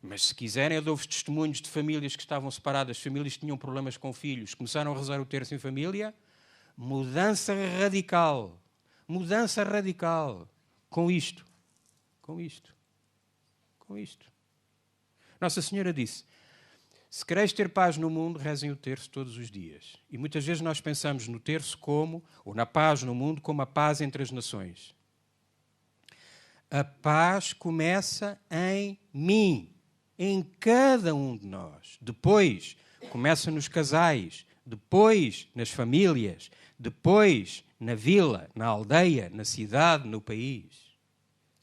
Mas se quiserem, eu dou-vos testemunhos de famílias que estavam separadas, famílias que tinham problemas com filhos, começaram a rezar o terço em família. Mudança radical. Mudança radical. Com isto. Com isto. Com isto. Nossa Senhora disse: se quereis ter paz no mundo, rezem o terço todos os dias. E muitas vezes nós pensamos no terço como, ou na paz no mundo, como a paz entre as nações. A paz começa em mim, em cada um de nós. Depois, começa nos casais, depois nas famílias, depois na vila, na aldeia, na cidade, no país.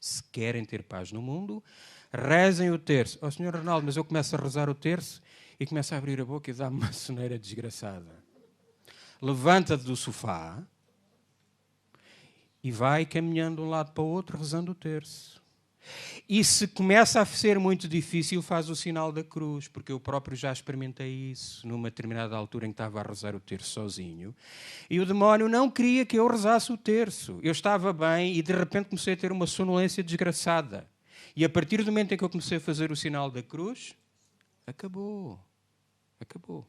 Se querem ter paz no mundo, rezem o terço. Ó Sr. Ronaldo, mas eu começo a rezar o terço e começo a abrir a boca e dá-me uma soneira desgraçada. Levanta-te do sofá e vai caminhando de um lado para o outro rezando o terço. E se começa a ser muito difícil, faz o sinal da cruz, porque eu próprio já experimentei isso numa determinada altura em que estava a rezar o terço sozinho. E o demónio não queria que eu rezasse o terço. Eu estava bem e de repente comecei a ter uma sonolência desgraçada. E a partir do momento em que eu comecei a fazer o sinal da cruz, acabou. Acabou.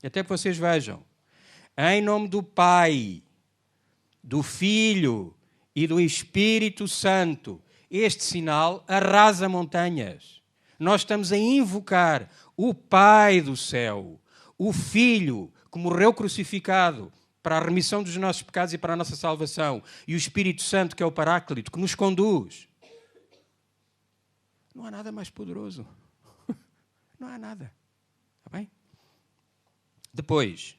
Até que vocês vejam. Em nome do Pai, do Filho e do Espírito Santo, este sinal arrasa montanhas. Nós estamos a invocar o Pai do céu, o Filho que morreu crucificado para a remissão dos nossos pecados e para a nossa salvação, e o Espírito Santo, que é o Paráclito, que nos conduz. Não há nada mais poderoso. Não há nada. Está bem? Depois,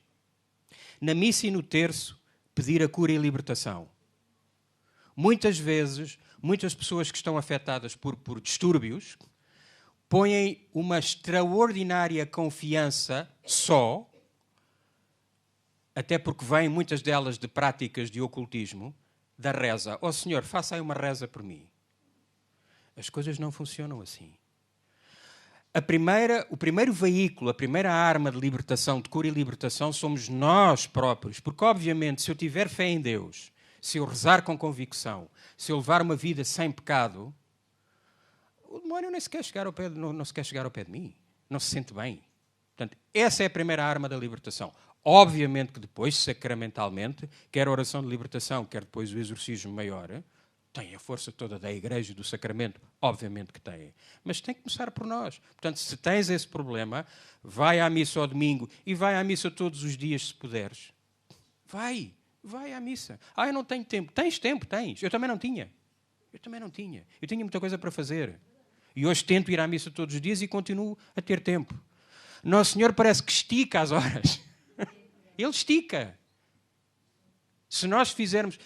na missa e no terço, pedir a cura e a libertação. Muitas vezes, muitas pessoas que estão afetadas por distúrbios põem uma extraordinária confiança só, até porque vêm muitas delas de práticas de ocultismo, da reza. Ó Senhor, faça aí uma reza por mim. As coisas não funcionam assim. O primeiro veículo, a primeira arma de libertação, de cura e libertação, somos nós próprios. Porque, obviamente, se eu tiver fé em Deus, se eu rezar com convicção, se eu levar uma vida sem pecado, o demónio nem se quer chegar ao pé não se quer chegar ao pé de mim. Não se sente bem. Portanto, essa é a primeira arma da libertação. Obviamente que depois, sacramentalmente, quer a oração de libertação, quer depois o exorcismo maior, tem a força toda da Igreja e do sacramento, obviamente que tem. Mas tem que começar por nós. Portanto, se tens esse problema, vai à missa ao domingo e vai à missa todos os dias, se puderes. Vai à missa. Eu não tenho tempo. Tens tempo, tens. Eu também não tinha. Eu tinha muita coisa para fazer. E hoje tento ir à missa todos os dias e continuo a ter tempo. Nosso Senhor parece que estica as horas. Ele estica. Se nós fizermos...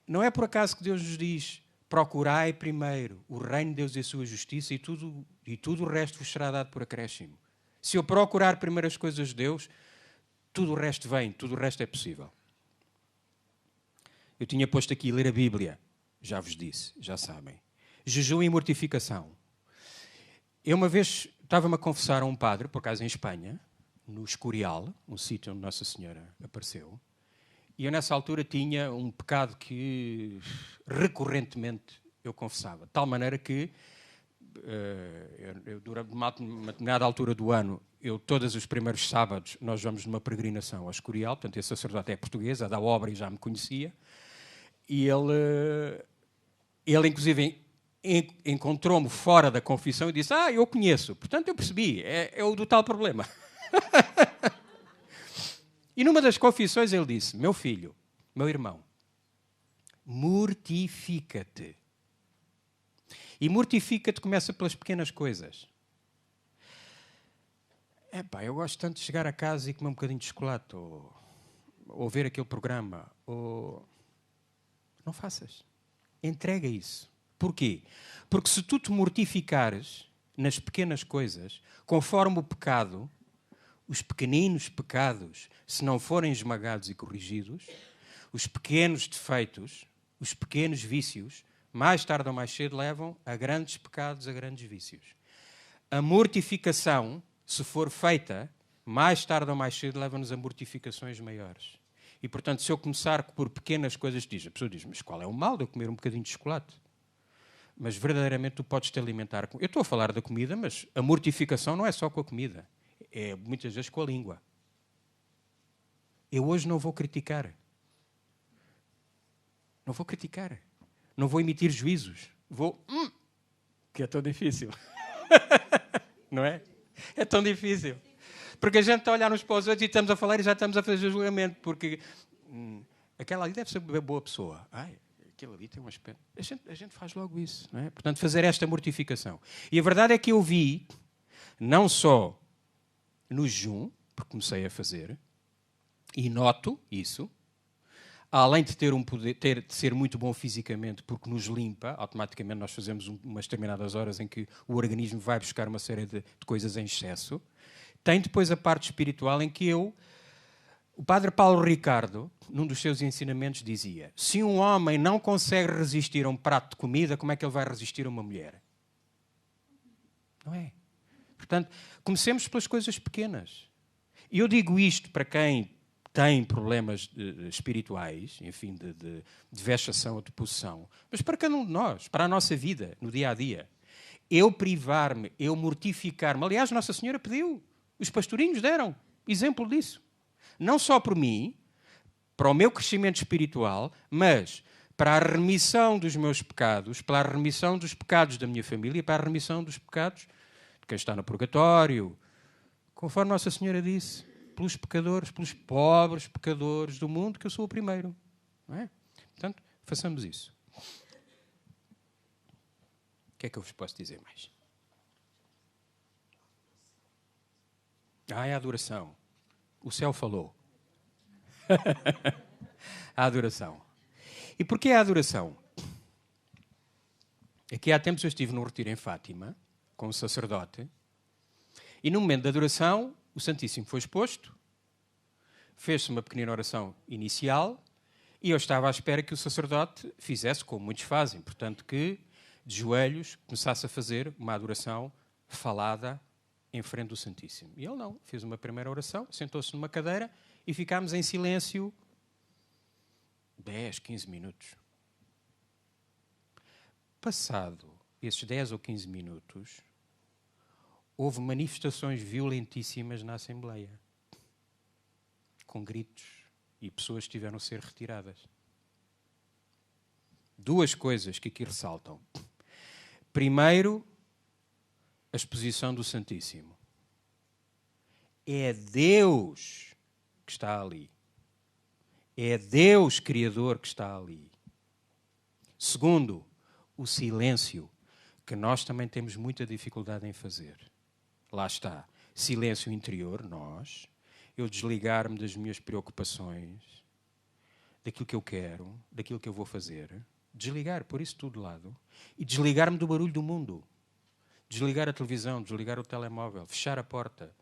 Não é por acaso que Deus nos diz procurai primeiro o reino de Deus e a sua justiça e tudo o resto vos será dado por acréscimo. Se eu procurar primeiro as coisas de Deus, tudo o resto vem, tudo o resto é possível. Eu tinha posto aqui ler a Bíblia, já vos disse, já sabem. Jejum e mortificação. Eu uma vez estava-me a confessar a um padre, por acaso em Espanha, no Escorial, um sítio onde Nossa Senhora apareceu, e eu nessa altura tinha um pecado que recorrentemente eu confessava, de tal maneira que durante uma determinada altura do ano, todos os primeiros sábados, nós vamos numa peregrinação ao Escorial, portanto, esse sacerdote é português, a da obra e já me conhecia, e ele inclusive, encontrou-me fora da confissão e disse, eu conheço, portanto, eu percebi, é o do tal problema. E numa das confissões ele disse, meu filho, meu irmão, mortifica-te. E mortifica-te começa pelas pequenas coisas. Eu gosto tanto de chegar a casa e comer um bocadinho de chocolate, ou ver aquele programa, não faças. Entrega isso. Porquê? Porque se tu te mortificares nas pequenas coisas, conforme o pecado, os pequeninos pecados, se não forem esmagados e corrigidos, os pequenos defeitos, os pequenos vícios, mais tarde ou mais cedo levam a grandes pecados, a grandes vícios. A mortificação, se for feita, mais tarde ou mais cedo leva-nos a mortificações maiores. E, portanto, se eu começar por pequenas coisas, a pessoa diz, mas qual é o mal de eu comer um bocadinho de chocolate? Mas, verdadeiramente, tu podes te alimentar com... Eu estou a falar da comida, mas a mortificação não é só com a comida. É muitas vezes com a língua. Eu hoje não vou criticar. Não vou criticar. Não vou emitir juízos. Vou... que é tão difícil. Não é? É tão difícil. Porque a gente está a olhar uns para os outros e estamos a falar e já estamos a fazer julgamento. Porque aquela ali deve ser uma boa pessoa. Aquele ali tem um aspecto... A gente faz logo isso. Não é? Portanto, fazer esta mortificação. E a verdade é que eu vi, não só no jejum, porque comecei a fazer, e noto isso, além de de ser muito bom fisicamente, porque nos limpa, automaticamente nós fazemos umas determinadas horas em que o organismo vai buscar uma série de coisas em excesso, tem depois a parte espiritual em que o padre Paulo Ricardo, num dos seus ensinamentos, dizia, se um homem não consegue resistir a um prato de comida, como é que ele vai resistir a uma mulher? Não é? Portanto, comecemos pelas coisas pequenas. E eu digo isto para quem tem problemas espirituais, enfim, de vexação ou de possessão, mas para cada um de nós, para a nossa vida, no dia-a-dia. Eu privar-me, eu mortificar-me. Aliás, Nossa Senhora pediu, os pastorinhos deram exemplo disso. Não só por mim, para o meu crescimento espiritual, mas para a remissão dos meus pecados, para a remissão dos pecados da minha família, para a remissão dos pecados de quem está no purgatório, conforme Nossa Senhora disse, pelos pecadores, pelos pobres pecadores do mundo, que eu sou o primeiro. Não é? Portanto, façamos isso. O que é que eu vos posso dizer mais? É a adoração. O céu falou. A adoração. E porquê a adoração? Aqui há tempos eu estive num retiro em Fátima, com um sacerdote, e no momento da adoração, o Santíssimo foi exposto, fez-se uma pequena oração inicial, e eu estava à espera que o sacerdote fizesse, como muitos fazem, portanto que, de joelhos, começasse a fazer uma adoração falada em frente do Santíssimo. E ele não, fez uma primeira oração, sentou-se numa cadeira e ficámos em silêncio 10, 15 minutos. Passado esses 10 ou 15 minutos, houve manifestações violentíssimas na Assembleia, com gritos, e pessoas tiveram a ser retiradas. Duas coisas que aqui ressaltam. Primeiro, a exposição do Santíssimo. É Deus que está ali. É Deus Criador que está ali. Segundo, o silêncio, que nós também temos muita dificuldade em fazer. Lá está. Silêncio interior, nós. Eu desligar-me das minhas preocupações, daquilo que eu quero, daquilo que eu vou fazer. Desligar, pôr isso tudo de lado e desligar-me do barulho do mundo. Desligar a televisão, desligar o telemóvel, fechar a porta.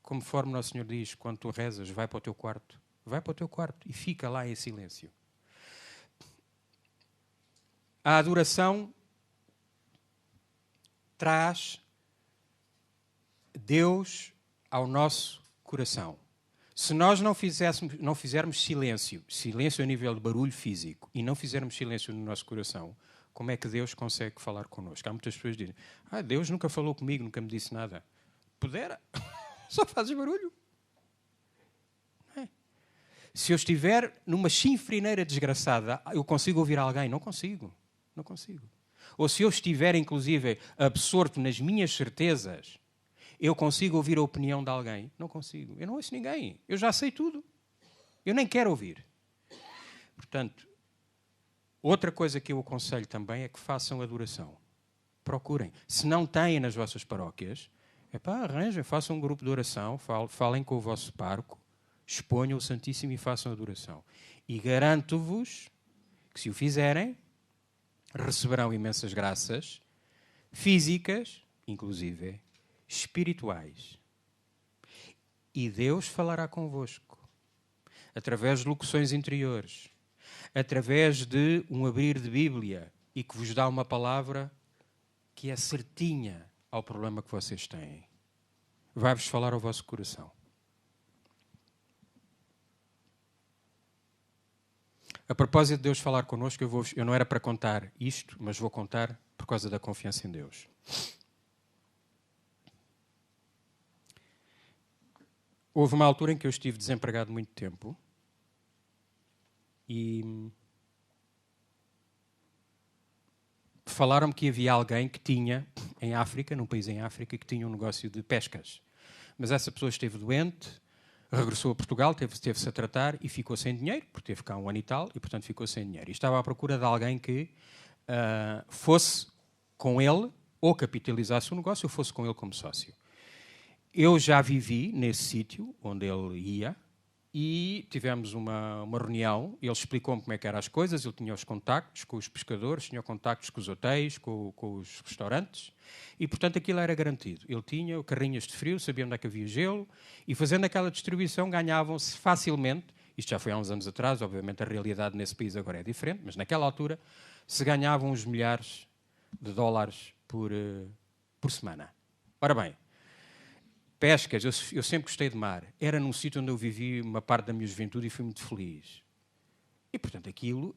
Conforme Nosso Senhor diz, quando tu rezas, vai para o teu quarto. Vai para o teu quarto e fica lá em silêncio. A adoração traz Deus ao nosso coração. Se nós não fizermos silêncio a nível de barulho físico, e não fizermos silêncio no nosso coração, como é que Deus consegue falar connosco? Há muitas pessoas que dizem, Deus nunca falou comigo, nunca me disse nada. Pudera, só fazes barulho. Não é? Se eu estiver numa chinfrineira desgraçada, eu consigo ouvir alguém? Não consigo. Não consigo. Ou se eu estiver, inclusive, absorto nas minhas certezas, eu consigo ouvir a opinião de alguém? Não consigo. Eu não ouço ninguém. Eu já sei tudo. Eu nem quero ouvir. Portanto, outra coisa que eu aconselho também é que façam adoração. Procurem. Se não têm nas vossas paróquias, arranjem, façam um grupo de oração, falem com o vosso pároco, exponham o Santíssimo e façam adoração. E garanto-vos que, se o fizerem, receberão imensas graças físicas, inclusive espirituais. E Deus falará convosco através de locuções interiores, através de um abrir de Bíblia e que vos dá uma palavra que é certinha ao problema que vocês têm. Vai-vos falar ao vosso coração. A propósito de Deus falar connosco, eu não era para contar isto, mas vou contar por causa da confiança em Deus. Houve uma altura em que eu estive desempregado muito tempo e falaram-me que havia alguém que tinha, em África, num país em África, que tinha um negócio de pescas. Mas essa pessoa esteve doente, regressou a Portugal, teve-se a tratar e ficou sem dinheiro, porque teve cá um ano e tal, e portanto ficou sem dinheiro. E estava à procura de alguém que fosse com ele, ou capitalizasse o negócio, ou fosse com ele como sócio. Eu já vivi nesse sítio onde ele ia e tivemos uma reunião. Ele explicou-me como é que eram as coisas. Ele tinha os contactos com os pescadores, tinha contactos com os hotéis, com os restaurantes e, portanto, aquilo era garantido. Ele tinha carrinhas de frio, sabia onde é que havia gelo e, fazendo aquela distribuição, ganhavam-se facilmente. Isto já foi há uns anos atrás, obviamente a realidade nesse país agora é diferente, mas naquela altura se ganhavam uns milhares de dólares por semana. Ora bem, pescas, eu sempre gostei de mar. Era num sítio onde eu vivi uma parte da minha juventude e fui muito feliz. E, portanto, aquilo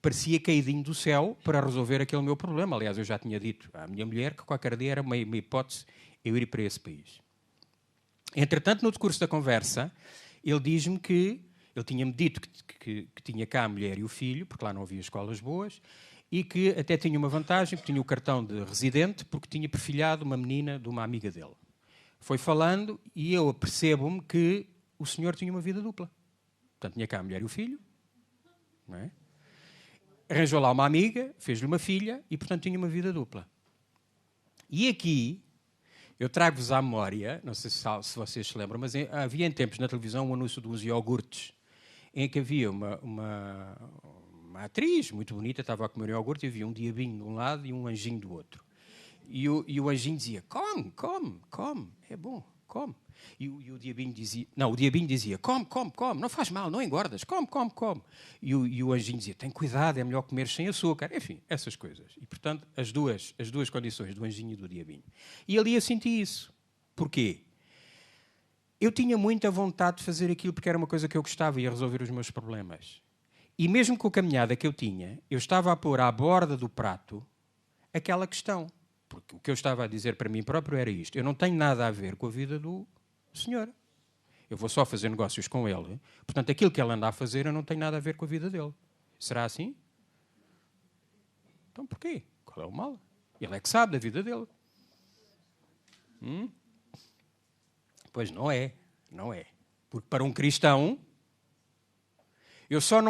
parecia caidinho do céu para resolver aquele meu problema. Aliás, eu já tinha dito à minha mulher que qualquer dia era uma hipótese eu ir para esse país. Entretanto, no decurso da conversa, ele diz-me que ele tinha-me dito que tinha cá a mulher e o filho, porque lá não havia escolas boas, e que até tinha uma vantagem, que tinha o cartão de residente, porque tinha perfilhado uma menina de uma amiga dele. Foi falando e eu apercebo-me que o senhor tinha uma vida dupla. Portanto, tinha cá a mulher e o filho, não é? Arranjou lá uma amiga, fez-lhe uma filha e, portanto, tinha uma vida dupla. E aqui, eu trago-vos à memória, não sei se vocês se lembram, mas havia em tempos na televisão um anúncio de uns iogurtes, em que havia uma atriz muito bonita, estava a comer iogurte e havia um diabinho de um lado e um anjinho do outro. E o anjinho dizia, come, é bom, come. E o diabinho dizia, come, não faz mal, não engordas, come. E o anjinho dizia, tem cuidado, é melhor comer sem açúcar. Enfim, essas coisas. E, portanto, as duas condições, do anjinho e do diabinho. E ali eu senti isso. Porquê? Eu tinha muita vontade de fazer aquilo porque era uma coisa que eu gostava e ia resolver os meus problemas. E mesmo com a caminhada que eu tinha, eu estava a pôr à borda do prato aquela questão. Porque o que eu estava a dizer para mim próprio era isto. Eu não tenho nada a ver com a vida do senhor. Eu vou só fazer negócios com ele. Portanto, aquilo que ele anda a fazer, eu não tenho nada a ver com a vida dele. Será assim? Então, porquê? Qual é o mal? Ele é que sabe da vida dele. Pois não é. Porque para um cristão, eu só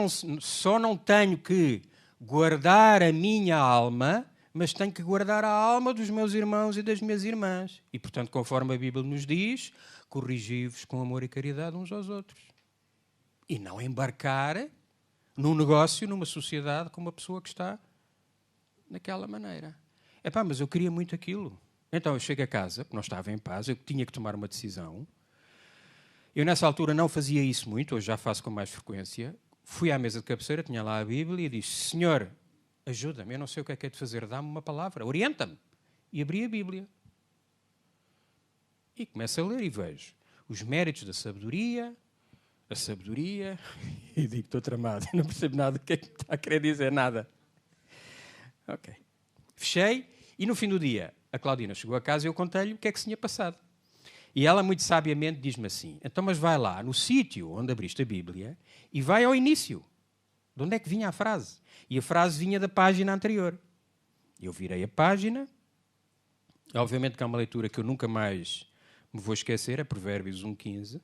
não tenho que guardar a minha alma, mas tenho que guardar a alma dos meus irmãos e das minhas irmãs. E, portanto, conforme a Bíblia nos diz, corrigi-vos com amor e caridade uns aos outros. E não embarcar num negócio, numa sociedade, com uma pessoa que está naquela maneira. Epá, mas eu queria muito aquilo. Então eu chego a casa, porque não estava em paz, eu tinha que tomar uma decisão. Eu nessa altura não fazia isso muito, hoje já faço com mais frequência. Fui à mesa de cabeceira, tinha lá a Bíblia e disse: Senhor, ajuda-me, eu não sei o que é de fazer, dá-me uma palavra, orienta-me. E abri a Bíblia. E começo a ler e vejo os méritos da sabedoria, a sabedoria, e digo, estou tramado, não percebo nada do que é que está a querer dizer, nada. Ok. Fechei e no fim do dia a Claudina chegou a casa e eu contei-lhe o que é que se tinha passado. E ela muito sabiamente diz-me assim: então mas vai lá no sítio onde abriste a Bíblia e vai ao início. De onde é que vinha a frase? E a frase vinha da página anterior. Eu virei a página. Obviamente que é uma leitura que eu nunca mais me vou esquecer, é Provérbios 1,15.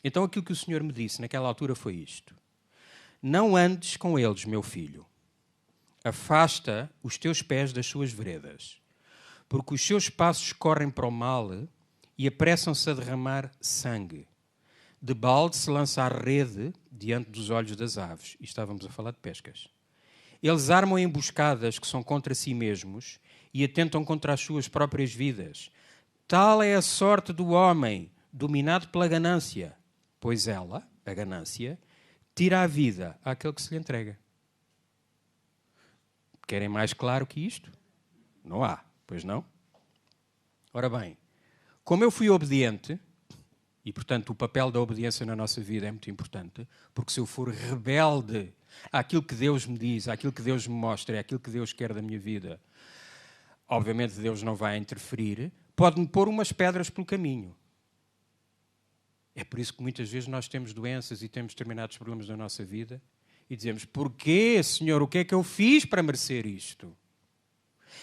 Então aquilo que o Senhor me disse naquela altura foi isto: não andes com eles, meu filho. Afasta os teus pés das suas veredas, porque os seus passos correm para o mal e apressam-se a derramar sangue. De balde se lança a rede diante dos olhos das aves. E estávamos a falar de pescas. Eles armam emboscadas que são contra si mesmos e atentam contra as suas próprias vidas. Tal é a sorte do homem, dominado pela ganância, pois ela, a ganância, tira a vida àquele que se lhe entrega. Querem mais claro que isto? Não há, pois não? Ora bem, como eu fui obediente, e portanto o papel da obediência na nossa vida é muito importante, porque se eu for rebelde àquilo que Deus me diz, àquilo que Deus me mostra, àquilo que Deus quer da minha vida, obviamente Deus não vai interferir, pode-me pôr umas pedras pelo caminho. É por isso que muitas vezes nós temos doenças e temos determinados problemas na nossa vida e dizemos: porquê, Senhor, o que é que eu fiz para merecer isto?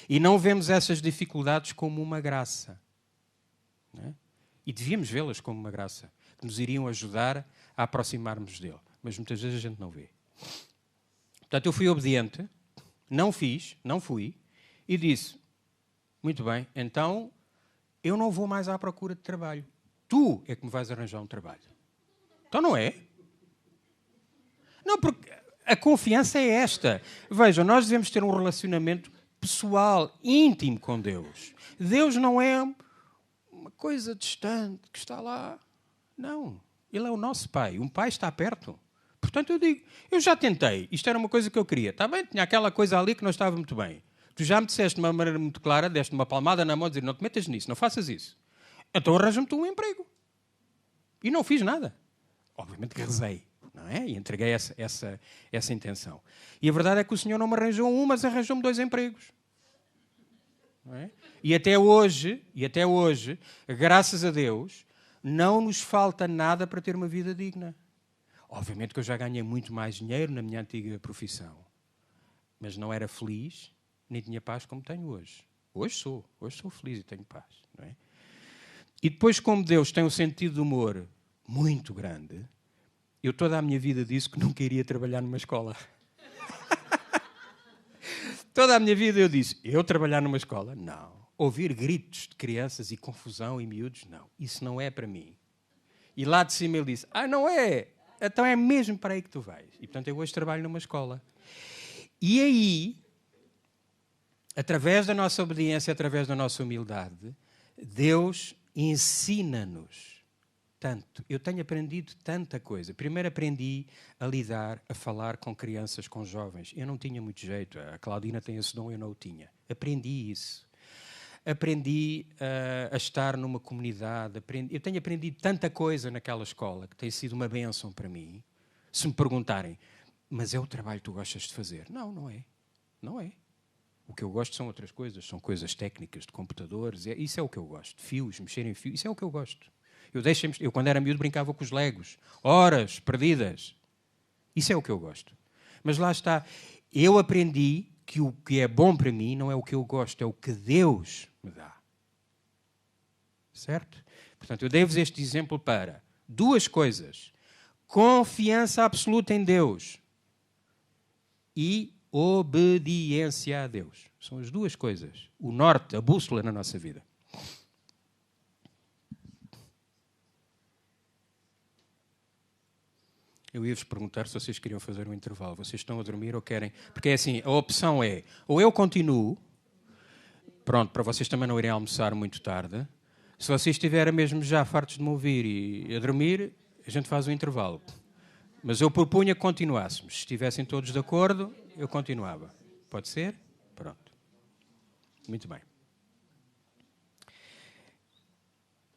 E não vemos essas dificuldades como uma graça. Não é? E devíamos vê-las como uma graça, que nos iriam ajudar a aproximarmos dele. Mas muitas vezes a gente não vê. Portanto, eu fui obediente, não fiz, não fui, e disse: muito bem, então eu não vou mais à procura de trabalho. Tu é que me vais arranjar um trabalho. Então não é? Não, porque a confiança é esta. Vejam, nós devemos ter um relacionamento pessoal, íntimo com Deus. Deus não é uma coisa distante que está lá. Não. Ele é o nosso Pai. Um Pai está perto. Portanto, eu digo, eu já tentei. Isto era uma coisa que eu queria. Está bem? Tinha aquela coisa ali que não estava muito bem. Tu já me disseste de uma maneira muito clara, deste uma palmada na mão e dizer: não te metas nisso, não faças isso. Então arranja-me tu um emprego. E não fiz nada. Obviamente que rezei. Não é? E entreguei essa intenção. E a verdade é que o Senhor não me arranjou um, mas arranjou-me 2 empregos. Não é? E até hoje, graças a Deus, não nos falta nada para ter uma vida digna. Obviamente que eu já ganhei muito mais dinheiro na minha antiga profissão. Mas não era feliz, nem tinha paz como tenho hoje. Hoje sou feliz e tenho paz. Não é? E depois, como Deus tem um sentido de humor muito grande, eu toda a minha vida disse que nunca iria trabalhar numa escola. Toda a minha vida eu disse: eu trabalhar numa escola? Não. Ouvir gritos de crianças e confusão e miúdos? Não. Isso não é para mim. E lá de cima ele disse: não é? Então é mesmo para aí que tu vais. E portanto eu hoje trabalho numa escola. E aí, através da nossa obediência, através da nossa humildade, Deus ensina-nos tanto. Eu tenho aprendido tanta coisa. Primeiro aprendi a lidar, a falar com crianças, com jovens. Eu não tinha muito jeito. A Claudina tem esse dom, eu não o tinha. Aprendi isso. Aprendi a estar numa comunidade. Eu tenho aprendido tanta coisa naquela escola que tem sido uma bênção para mim. Se me perguntarem: mas é o trabalho que tu gostas de fazer? Não, não é. Não é. O que eu gosto são outras coisas. São coisas técnicas, de computadores. Isso é o que eu gosto. Fios, mexer em fios. Isso é o que eu gosto. Eu, quando era miúdo, brincava com os legos. Horas perdidas. Isso é o que eu gosto. Mas lá está. Eu aprendi que o que é bom para mim não é o que eu gosto, é o que Deus me dá. Certo? Portanto, eu dei-vos este exemplo para 2 coisas. Confiança absoluta em Deus e obediência a Deus. São as 2 coisas. O norte, a bússola na nossa vida. Eu ia-vos perguntar se vocês queriam fazer um intervalo. Vocês estão a dormir ou querem? Porque é assim, a opção é, ou eu continuo, pronto, para vocês também não irem almoçar muito tarde. Se vocês estiverem mesmo já fartos de me ouvir e a dormir, a gente faz um intervalo. Mas eu propunha que continuássemos. Se estivessem todos de acordo, eu continuava. Pode ser? Pronto. Muito bem.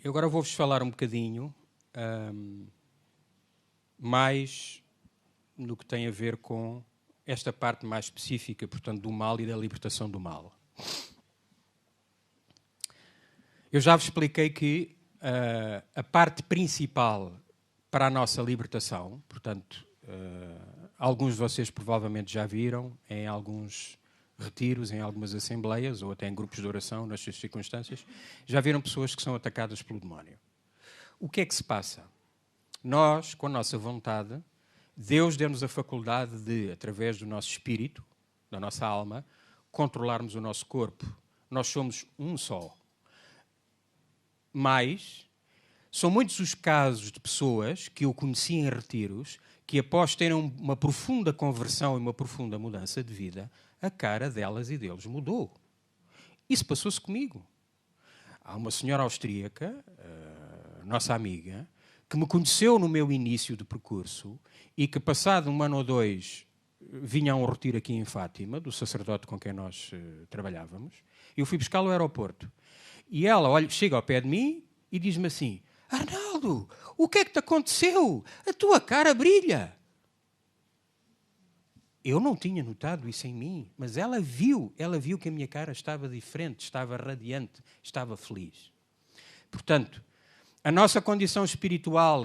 Eu agora vou-vos falar um bocadinho mais no que tem a ver com esta parte mais específica, portanto, do mal e da libertação do mal. Eu já vos expliquei que a parte principal para a nossa libertação, portanto, alguns de vocês provavelmente já viram em alguns retiros, em algumas assembleias, ou até em grupos de oração, nas suas circunstâncias, já viram pessoas que são atacadas pelo demónio. O que é que se passa? Nós, com a nossa vontade, Deus deu-nos a faculdade de, através do nosso espírito, da nossa alma, controlarmos o nosso corpo. Nós somos um só. Mas são muitos os casos de pessoas que eu conheci em retiros que, após terem uma profunda conversão e uma profunda mudança de vida, a cara delas e deles mudou. Isso passou-se comigo. Há uma senhora austríaca, nossa amiga, que me conheceu no meu início de percurso e que, passado 1 ano ou 2, vinha a um retiro aqui em Fátima, do sacerdote com quem nós trabalhávamos. Eu fui buscá-lo ao aeroporto. E ela chega ao pé de mim e diz-me assim: Arnaldo, o que é que te aconteceu? A tua cara brilha. Eu não tinha notado isso em mim, mas ela viu que a minha cara estava diferente, estava radiante, estava feliz. Portanto, a nossa condição espiritual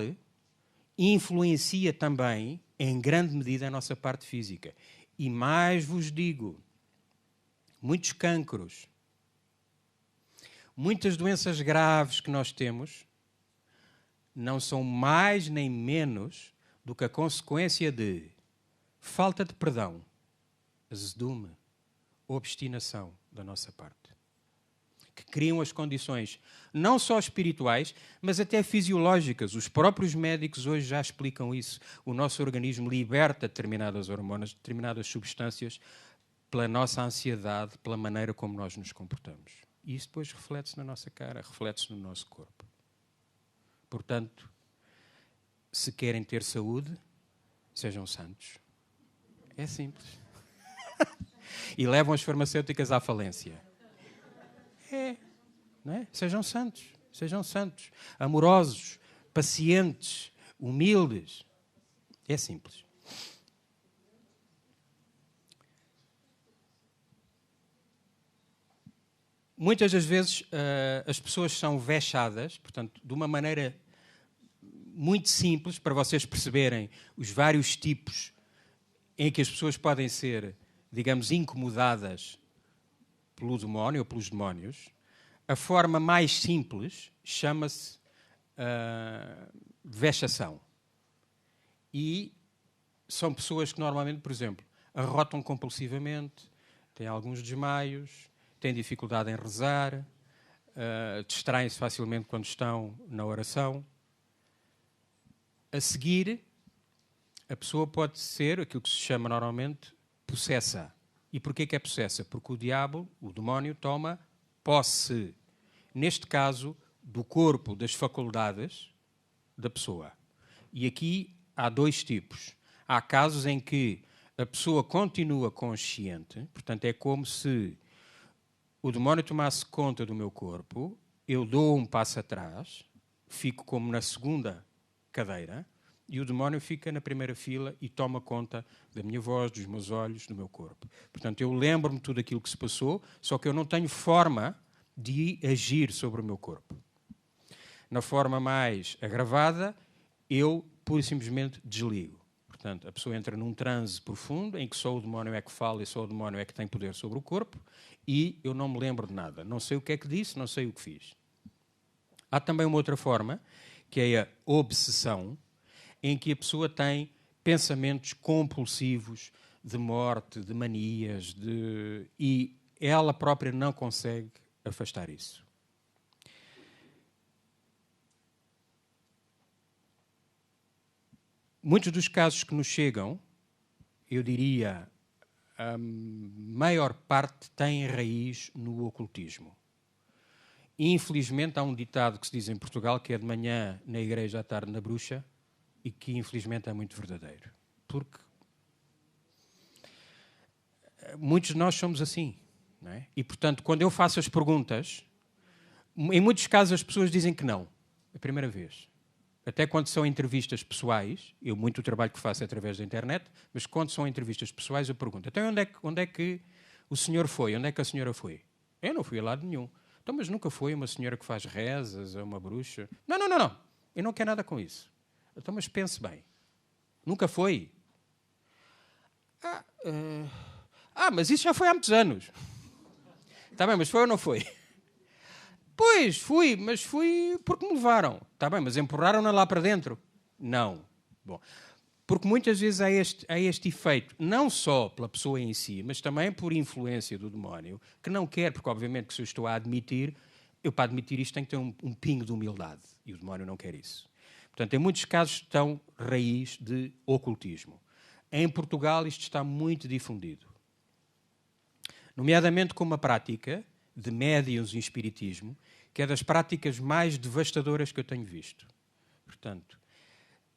influencia também, em grande medida, a nossa parte física. E mais vos digo, muitos cancros, muitas doenças graves que nós temos, não são mais nem menos do que a consequência de falta de perdão, azedume, obstinação da nossa parte, que criam as condições não só espirituais, mas até fisiológicas. Os próprios médicos hoje já explicam isso. O nosso organismo liberta determinadas hormonas, determinadas substâncias, pela nossa ansiedade, pela maneira como nós nos comportamos. E isso depois reflete-se na nossa cara, reflete-se no nosso corpo. Portanto, se querem ter saúde, sejam santos. É simples. E levam as farmacêuticas à falência. Não é? Sejam santos, amorosos, pacientes, humildes. É simples. Muitas das vezes as pessoas são vexadas, portanto, de uma maneira muito simples, para vocês perceberem os vários tipos em que as pessoas podem ser, digamos, incomodadas pelo demónio ou pelos demónios. A forma mais simples chama-se vexação. E são pessoas que normalmente, por exemplo, arrotam compulsivamente, têm alguns desmaios, têm dificuldade em rezar, distraem-se facilmente quando estão na oração. A seguir, a pessoa pode ser aquilo que se chama normalmente possessa. E porquê que é possessa? Porque o diabo, o demónio, toma posse, neste caso, do corpo, das faculdades da pessoa. E aqui há dois tipos. Há casos em que a pessoa continua consciente, portanto é como se o demónio tomasse conta do meu corpo, eu dou um passo atrás, fico como na segunda cadeira, e o demónio fica na primeira fila e toma conta da minha voz, dos meus olhos, do meu corpo. Portanto, eu lembro-me de tudo aquilo que se passou, só que eu não tenho forma de agir sobre o meu corpo. Na forma mais agravada, eu pura e simplesmente desligo. Portanto, a pessoa entra num transe profundo em que só o demónio é que fala e só o demónio é que tem poder sobre o corpo e eu não me lembro de nada. Não sei o que é que disse, não sei o que fiz. Há também uma outra forma, que é a obsessão, em que a pessoa tem pensamentos compulsivos de morte, de manias, e ela própria não consegue afastar isso. muitos dos casos que nos chegam, eu diria, a maior parte tem raiz no ocultismo. Infelizmente, há um ditado que se diz em Portugal que é de manhã na igreja, à tarde na bruxa, e que infelizmente é muito verdadeiro. Porque muitos de nós somos assim. Não é? E, portanto, quando eu faço as perguntas, em muitos casos as pessoas dizem que não. A primeira vez. Até quando são entrevistas pessoais, muito o trabalho que faço é através da internet, mas quando são entrevistas pessoais eu pergunto, então onde é que o senhor foi? Onde é que a senhora foi? Eu não fui a lado nenhum. Então, mas nunca foi uma senhora que faz rezas, ou uma bruxa? Não. Eu não quero nada com isso. Então, mas pense bem. Nunca foi? Mas isso já foi há muitos anos. Está bem, mas foi ou não foi? Pois, fui, mas fui porque me levaram. Está bem, mas empurraram-na lá para dentro? Não. Bom, porque muitas vezes há este efeito, não só pela pessoa em si, mas também por influência do demónio, que não quer, porque obviamente que se eu estou a admitir, eu para admitir isto tenho que ter um pingo de humildade. E o demónio não quer isso. Portanto, em muitos casos estão raiz de ocultismo. Em Portugal isto está muito difundido. Nomeadamente com uma prática de médiuns e espiritismo, que é das práticas mais devastadoras que eu tenho visto. Portanto,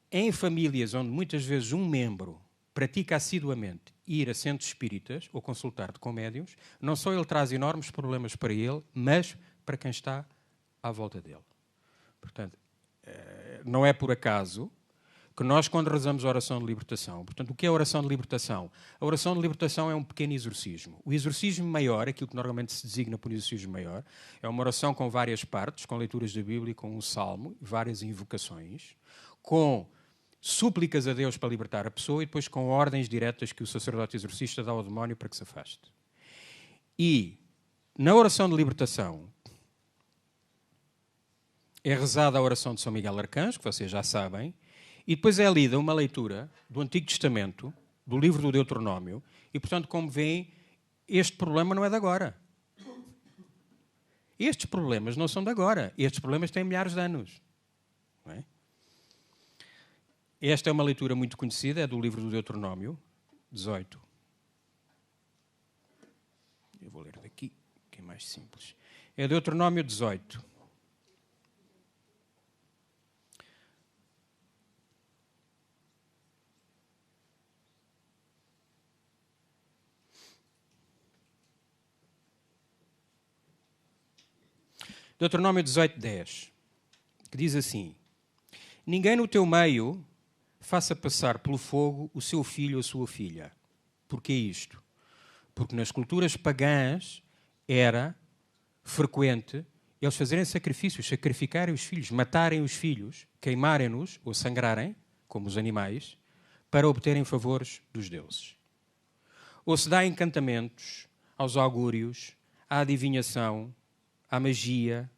em famílias onde muitas vezes um membro pratica assiduamente ir a centros espíritas ou consultar-te com médiuns, não só ele traz enormes problemas para ele, mas para quem está à volta dele. Portanto, não é por acaso que nós, quando rezamos a oração de libertação, portanto, o que é a oração de libertação? A oração de libertação é um pequeno exorcismo. O exorcismo maior, aquilo que normalmente se designa por exorcismo maior, é uma oração com várias partes, com leituras da Bíblia, com um salmo, várias invocações, com súplicas a Deus para libertar a pessoa e depois com ordens diretas que o sacerdote exorcista dá ao demónio para que se afaste. E, na oração de libertação, é rezada a oração de São Miguel Arcanjo, que vocês já sabem, e depois é lida uma leitura do Antigo Testamento, do livro do Deuteronómio, e, portanto, como veem, este problema não é de agora. Estes problemas não são de agora. Estes problemas têm milhares de anos. Não é? Esta é uma leitura muito conhecida, é do livro do Deuteronómio, 18. Eu vou ler daqui, que é mais simples. É Deuteronómio 18. Deuteronómio 18:10, que diz assim: ninguém no teu meio faça passar pelo fogo o seu filho ou a sua filha. Porquê isto? Porque nas culturas pagãs era frequente eles fazerem sacrifícios, sacrificarem os filhos, matarem os filhos, queimarem-nos ou sangrarem, como os animais, para obterem favores dos deuses. Ou se dá encantamentos aos augúrios, à adivinhação, à magia,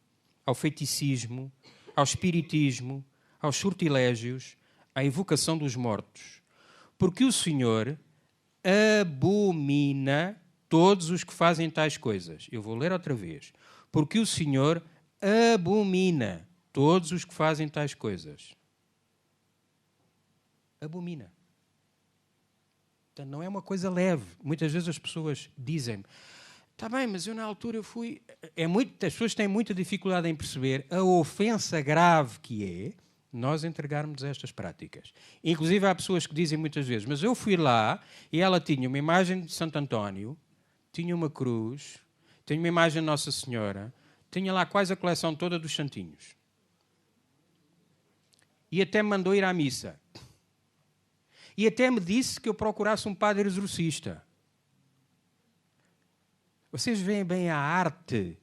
ao feiticismo, ao espiritismo, aos sortilégios, à invocação dos mortos. Porque o Senhor abomina todos os que fazem tais coisas. Eu vou ler outra vez. Porque o Senhor abomina todos os que fazem tais coisas. Abomina. Portanto, não é uma coisa leve. Muitas vezes as pessoas dizem-me: está bem, mas eu na altura fui... As pessoas têm muita dificuldade em perceber a ofensa grave que é nós entregarmos estas práticas. Inclusive há pessoas que dizem muitas vezes: mas eu fui lá e ela tinha uma imagem de Santo António, tinha uma cruz, tinha uma imagem de Nossa Senhora, tinha lá quase a coleção toda dos santinhos. E até me mandou ir à missa. E até me disse que eu procurasse um padre exorcista. Vocês veem bem a arte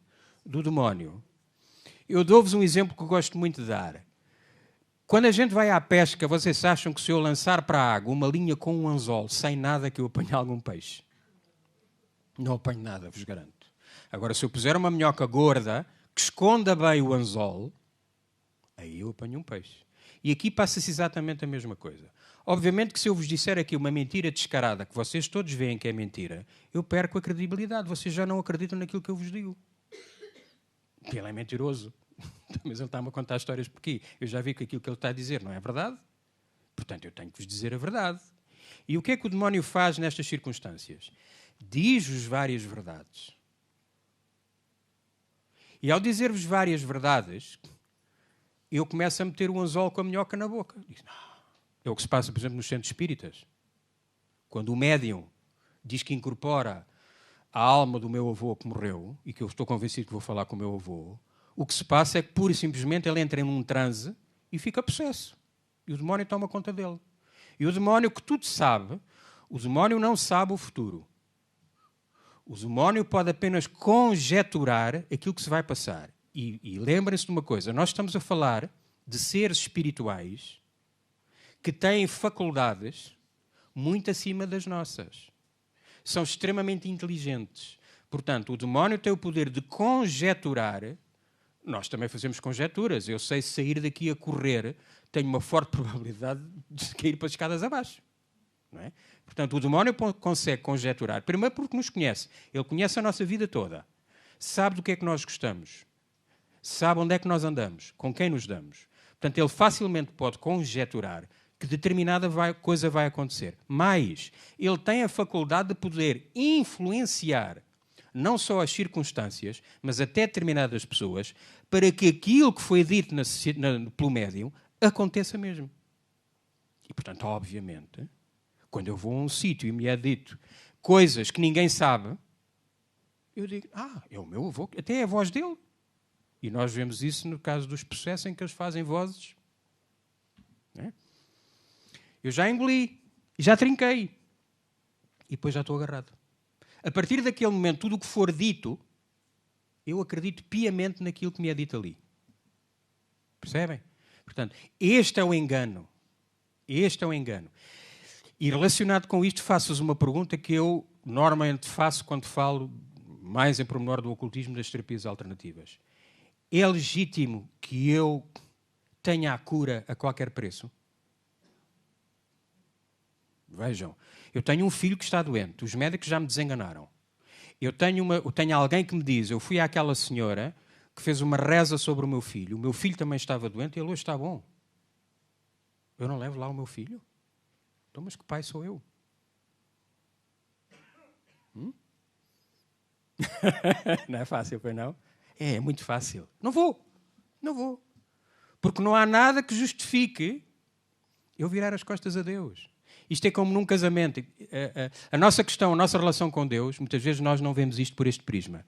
do demónio. Eu dou-vos um exemplo que eu gosto muito de dar. Quando a gente vai à pesca, vocês acham que se eu lançar para a água uma linha com um anzol, sem nada, que eu apanho algum peixe? Não apanho nada, vos garanto. Agora, se eu puser uma minhoca gorda, que esconda bem o anzol, aí eu apanho um peixe. E aqui passa-se exatamente a mesma coisa. Obviamente que se eu vos disser aqui uma mentira descarada, que vocês todos veem que é mentira, eu perco a credibilidade. Vocês já não acreditam naquilo que eu vos digo. Ele é mentiroso. Mas ele está-me a contar histórias por quê? Eu já vi que aquilo que ele está a dizer não é verdade. Portanto, eu tenho que vos dizer a verdade. E o que é que o demónio faz nestas circunstâncias? Diz-vos várias verdades. E ao dizer-vos várias verdades, eu começo a meter o anzol com a minhoca na boca. Diz, não. É o que se passa, por exemplo, nos centros espíritas. Quando o médium diz que incorpora a alma do meu avô que morreu, e que eu estou convencido que vou falar com o meu avô, o que se passa é que, pura e simplesmente, ele entra em um transe e fica possesso. E o demónio toma conta dele. E o demónio, que tudo sabe, o demónio não sabe o futuro. O demónio pode apenas conjeturar aquilo que se vai passar. E lembrem-se de uma coisa, nós estamos a falar de seres espirituais que têm faculdades muito acima das nossas. São extremamente inteligentes. Portanto, o demónio tem o poder de conjeturar. Nós também fazemos conjecturas. Eu sei, se sair daqui a correr, tenho uma forte probabilidade de cair para as escadas abaixo. Não é? Portanto, o demónio consegue conjecturar. Primeiro porque nos conhece. Ele conhece a nossa vida toda. Sabe do que é que nós gostamos. Sabe onde é que nós andamos. Com quem nos damos. Portanto, ele facilmente pode conjecturar que determinada coisa vai acontecer. Mas ele tem a faculdade de poder influenciar não só as circunstâncias, mas até determinadas pessoas, para que aquilo que foi dito pelo médium aconteça mesmo. E, portanto, obviamente, quando eu vou a um sítio e me é dito coisas que ninguém sabe, eu digo, é o meu avô, até é a voz dele. E nós vemos isso no caso dos processos em que eles fazem vozes. Não é? Eu já engoli, já trinquei. E depois já estou agarrado. A partir daquele momento, tudo o que for dito, eu acredito piamente naquilo que me é dito ali. Percebem? Portanto, este é o engano. Este é o engano. E relacionado com isto, faço-vos uma pergunta que eu normalmente faço quando falo mais em pormenor do ocultismo das terapias alternativas. É legítimo que eu tenha a cura a qualquer preço? Vejam, eu tenho um filho que está doente, os médicos já me desenganaram. Eu tenho alguém que me diz, eu fui àquela senhora que fez uma reza sobre o meu filho também estava doente e ele hoje está bom. Eu não levo lá o meu filho? Então, mas que pai sou eu? Não é fácil, pois não? É muito fácil. Não vou. Porque não há nada que justifique eu virar as costas a Deus. Isto é como num casamento. A nossa questão, a nossa relação com Deus, muitas vezes nós não vemos isto por este prisma.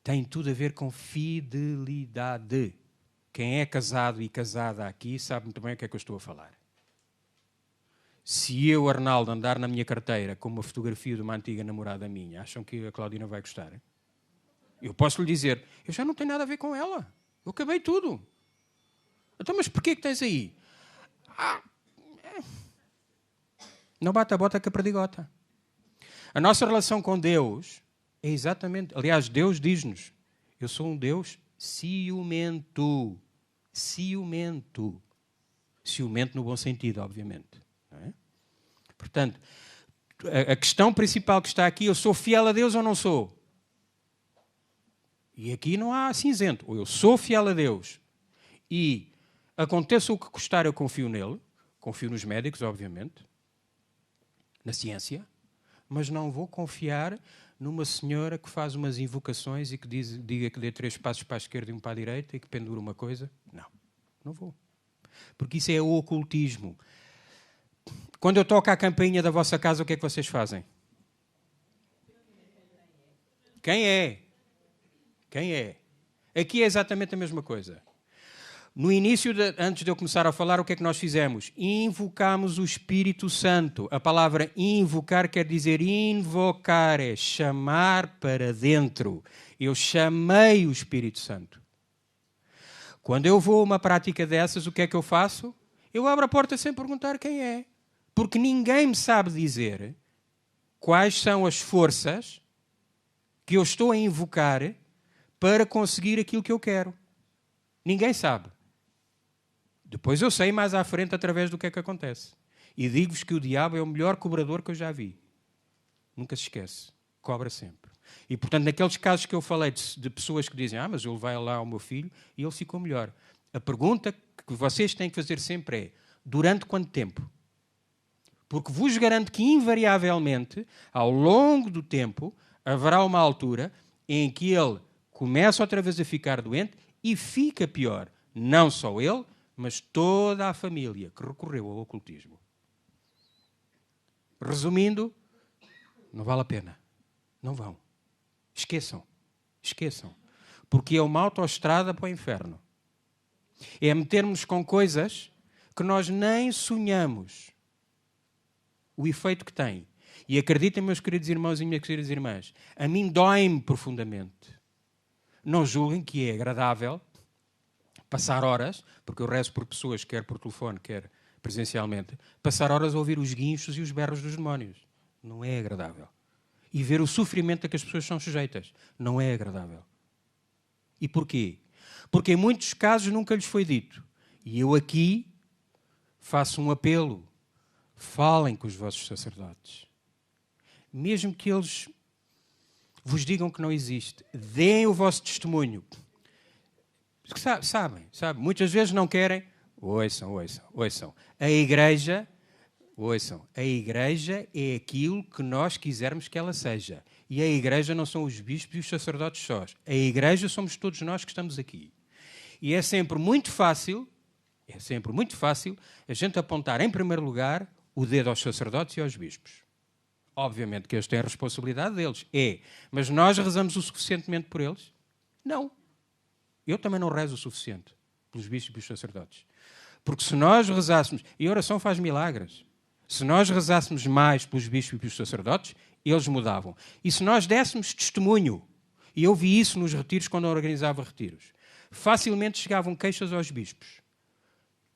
Tem tudo a ver com fidelidade. Quem é casado e casada aqui sabe muito bem o que é que eu estou a falar. Se eu, Arnaldo, andar na minha carteira com uma fotografia de uma antiga namorada minha, acham que a Claudina vai gostar? Eu posso lhe dizer, eu já não tenho nada a ver com ela. Eu acabei tudo. Então, mas porquê que tens aí? Não bate a bota com a perdigota. A nossa relação com Deus é exatamente... Aliás, Deus diz-nos, eu sou um Deus ciumento. Ciumento. Ciumento no bom sentido, obviamente. Não é? Portanto, a questão principal que está aqui, eu sou fiel a Deus ou não sou? E aqui não há cinzento. Ou eu sou fiel a Deus e aconteça o que custar, eu confio nele. Confio nos médicos, obviamente. Na ciência. Mas não vou confiar numa senhora que faz umas invocações e que diga que dê 3 passos para a esquerda e 1 para a direita e que pendura uma coisa. Não vou. Porque isso é o ocultismo. Quando eu toco a campainha da vossa casa, o que é que vocês fazem? Quem é? Quem é? Aqui é exatamente a mesma coisa. No início, antes de eu começar a falar, o que é que nós fizemos? Invocamos o Espírito Santo. A palavra invocar quer dizer invocar, é chamar para dentro. Eu chamei o Espírito Santo. Quando eu vou a uma prática dessas, o que é que eu faço? Eu abro a porta sem perguntar quem é. Porque ninguém me sabe dizer quais são as forças que eu estou a invocar para conseguir aquilo que eu quero. Ninguém sabe. Depois eu sei mais à frente através do que é que acontece. E digo-vos que o diabo é o melhor cobrador que eu já vi. Nunca se esquece. Cobra sempre. E, portanto, naqueles casos que eu falei de pessoas que dizem mas eu levei lá ao meu filho e ele ficou melhor. A pergunta que vocês têm que fazer sempre é Durante quanto tempo? Porque vos garanto que, invariavelmente, ao longo do tempo, haverá uma altura em que ele começa outra vez a ficar doente e fica pior. Não só ele, mas toda a família que recorreu ao ocultismo. Resumindo, não vale a pena. Não vão. Esqueçam. Esqueçam. Porque é uma autoestrada para o inferno. É metermos com coisas que nós nem sonhamos. O efeito que tem. E acreditem, meus queridos irmãos e minhas queridas irmãs, a mim dói-me profundamente. Não julguem que é agradável passar horas, porque eu rezo por pessoas, quer por telefone, quer presencialmente, passar horas a ouvir os guinchos e os berros dos demónios. Não é agradável. E ver o sofrimento a que as pessoas são sujeitas. Não é agradável. E porquê? Porque em muitos casos nunca lhes foi dito. E eu aqui faço um apelo. Falem com os vossos sacerdotes. Mesmo que eles vos digam que não existe, deem o vosso testemunho. Sabem. Muitas vezes não querem. Ouçam. A igreja é aquilo que nós quisermos que ela seja. E a igreja não são os bispos e os sacerdotes sós. A igreja somos todos nós que estamos aqui. E é sempre muito fácil a gente apontar em primeiro lugar o dedo aos sacerdotes e aos bispos. Obviamente que eles têm a responsabilidade deles. Mas nós rezamos o suficientemente por eles? Não. Eu também não rezo o suficiente pelos bispos e pelos sacerdotes. Porque se nós rezássemos... E a oração faz milagres. Se nós rezássemos mais pelos bispos e pelos sacerdotes, eles mudavam. E se nós dessemos testemunho, e eu vi isso nos retiros quando eu organizava retiros, facilmente chegavam queixas aos bispos.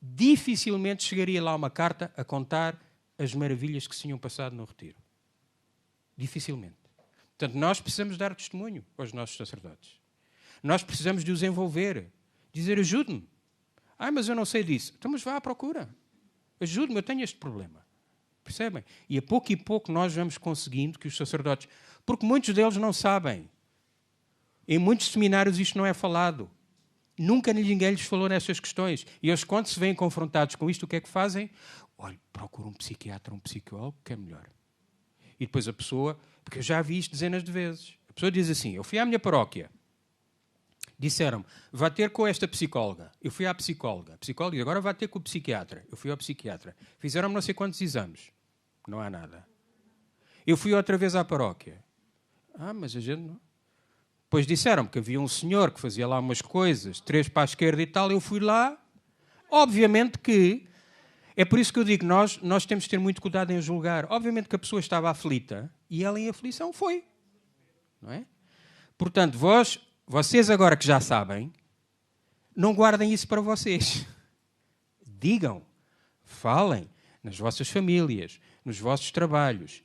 Dificilmente chegaria lá uma carta a contar as maravilhas que se tinham passado no retiro. Dificilmente. Portanto, nós precisamos dar testemunho aos nossos sacerdotes. Nós precisamos de os envolver. Dizer, ajude-me. Mas eu não sei disso. Então, mas vá à procura. Ajude-me, eu tenho este problema. Percebem? E a pouco nós vamos conseguindo que os sacerdotes... Porque muitos deles não sabem. Em muitos seminários isto não é falado. Nunca ninguém lhes falou nestas questões. E eles, quando se veem confrontados com isto, o que é que fazem? Olha, procura um psiquiatra, um psicólogo, que é melhor. E depois a pessoa... Porque eu já vi isto dezenas de vezes. A pessoa diz assim, eu fui à minha paróquia. Disseram-me, vai ter com esta psicóloga. Eu fui à psicóloga. A psicóloga diz, agora vai ter com o psiquiatra. Eu fui ao psiquiatra. Fizeram-me não sei quantos exames. Não há nada. Eu fui outra vez à paróquia. Mas a gente não... Depois disseram-me que havia um senhor que fazia lá umas coisas, 3 para a esquerda e tal. Eu fui lá. Obviamente que... É por isso que eu digo, nós temos de ter muito cuidado em julgar. Obviamente que a pessoa estava aflita e ela em aflição foi. Não é? Portanto, vocês agora que já sabem, não guardem isso para vocês. Digam, falem nas vossas famílias, nos vossos trabalhos.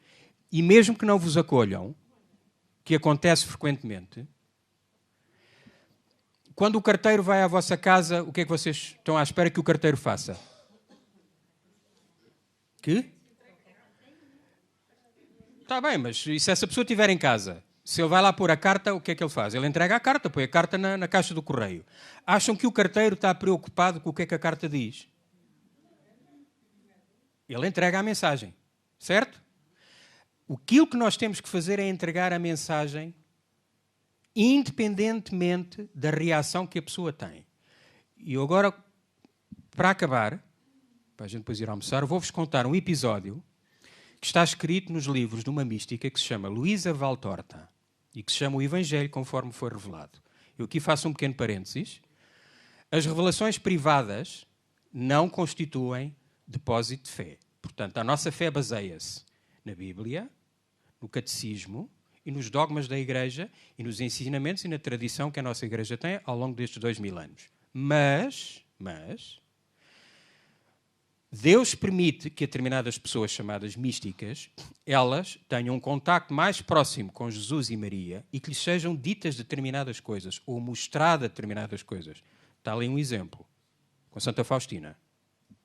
E mesmo que não vos acolham, que acontece frequentemente, quando o carteiro vai à vossa casa, o que é que vocês estão à espera que o carteiro faça? Que? Está bem, mas e se essa pessoa estiver em casa? Se ele vai lá pôr a carta, o que é que ele faz? Ele entrega a carta, põe a carta na caixa do correio. Acham que o carteiro está preocupado com o que é que a carta diz? Ele entrega a mensagem, certo? Aquilo que nós temos que fazer é entregar a mensagem independentemente da reação que a pessoa tem. E eu agora, para acabar, para a gente depois ir almoçar, vou-vos contar um episódio que está escrito nos livros de uma mística que se chama Luísa Valtorta e que se chama O Evangelho conforme foi revelado. Eu aqui faço um pequeno parênteses. As revelações privadas não constituem depósito de fé. Portanto, a nossa fé baseia-se na Bíblia, no catecismo e nos dogmas da Igreja e nos ensinamentos e na tradição que a nossa Igreja tem ao longo destes 2000 anos. Mas Deus permite que determinadas pessoas chamadas místicas, elas tenham um contacto mais próximo com Jesus e Maria e que lhes sejam ditas determinadas coisas ou mostradas determinadas coisas. Está ali um exemplo, com Santa Faustina.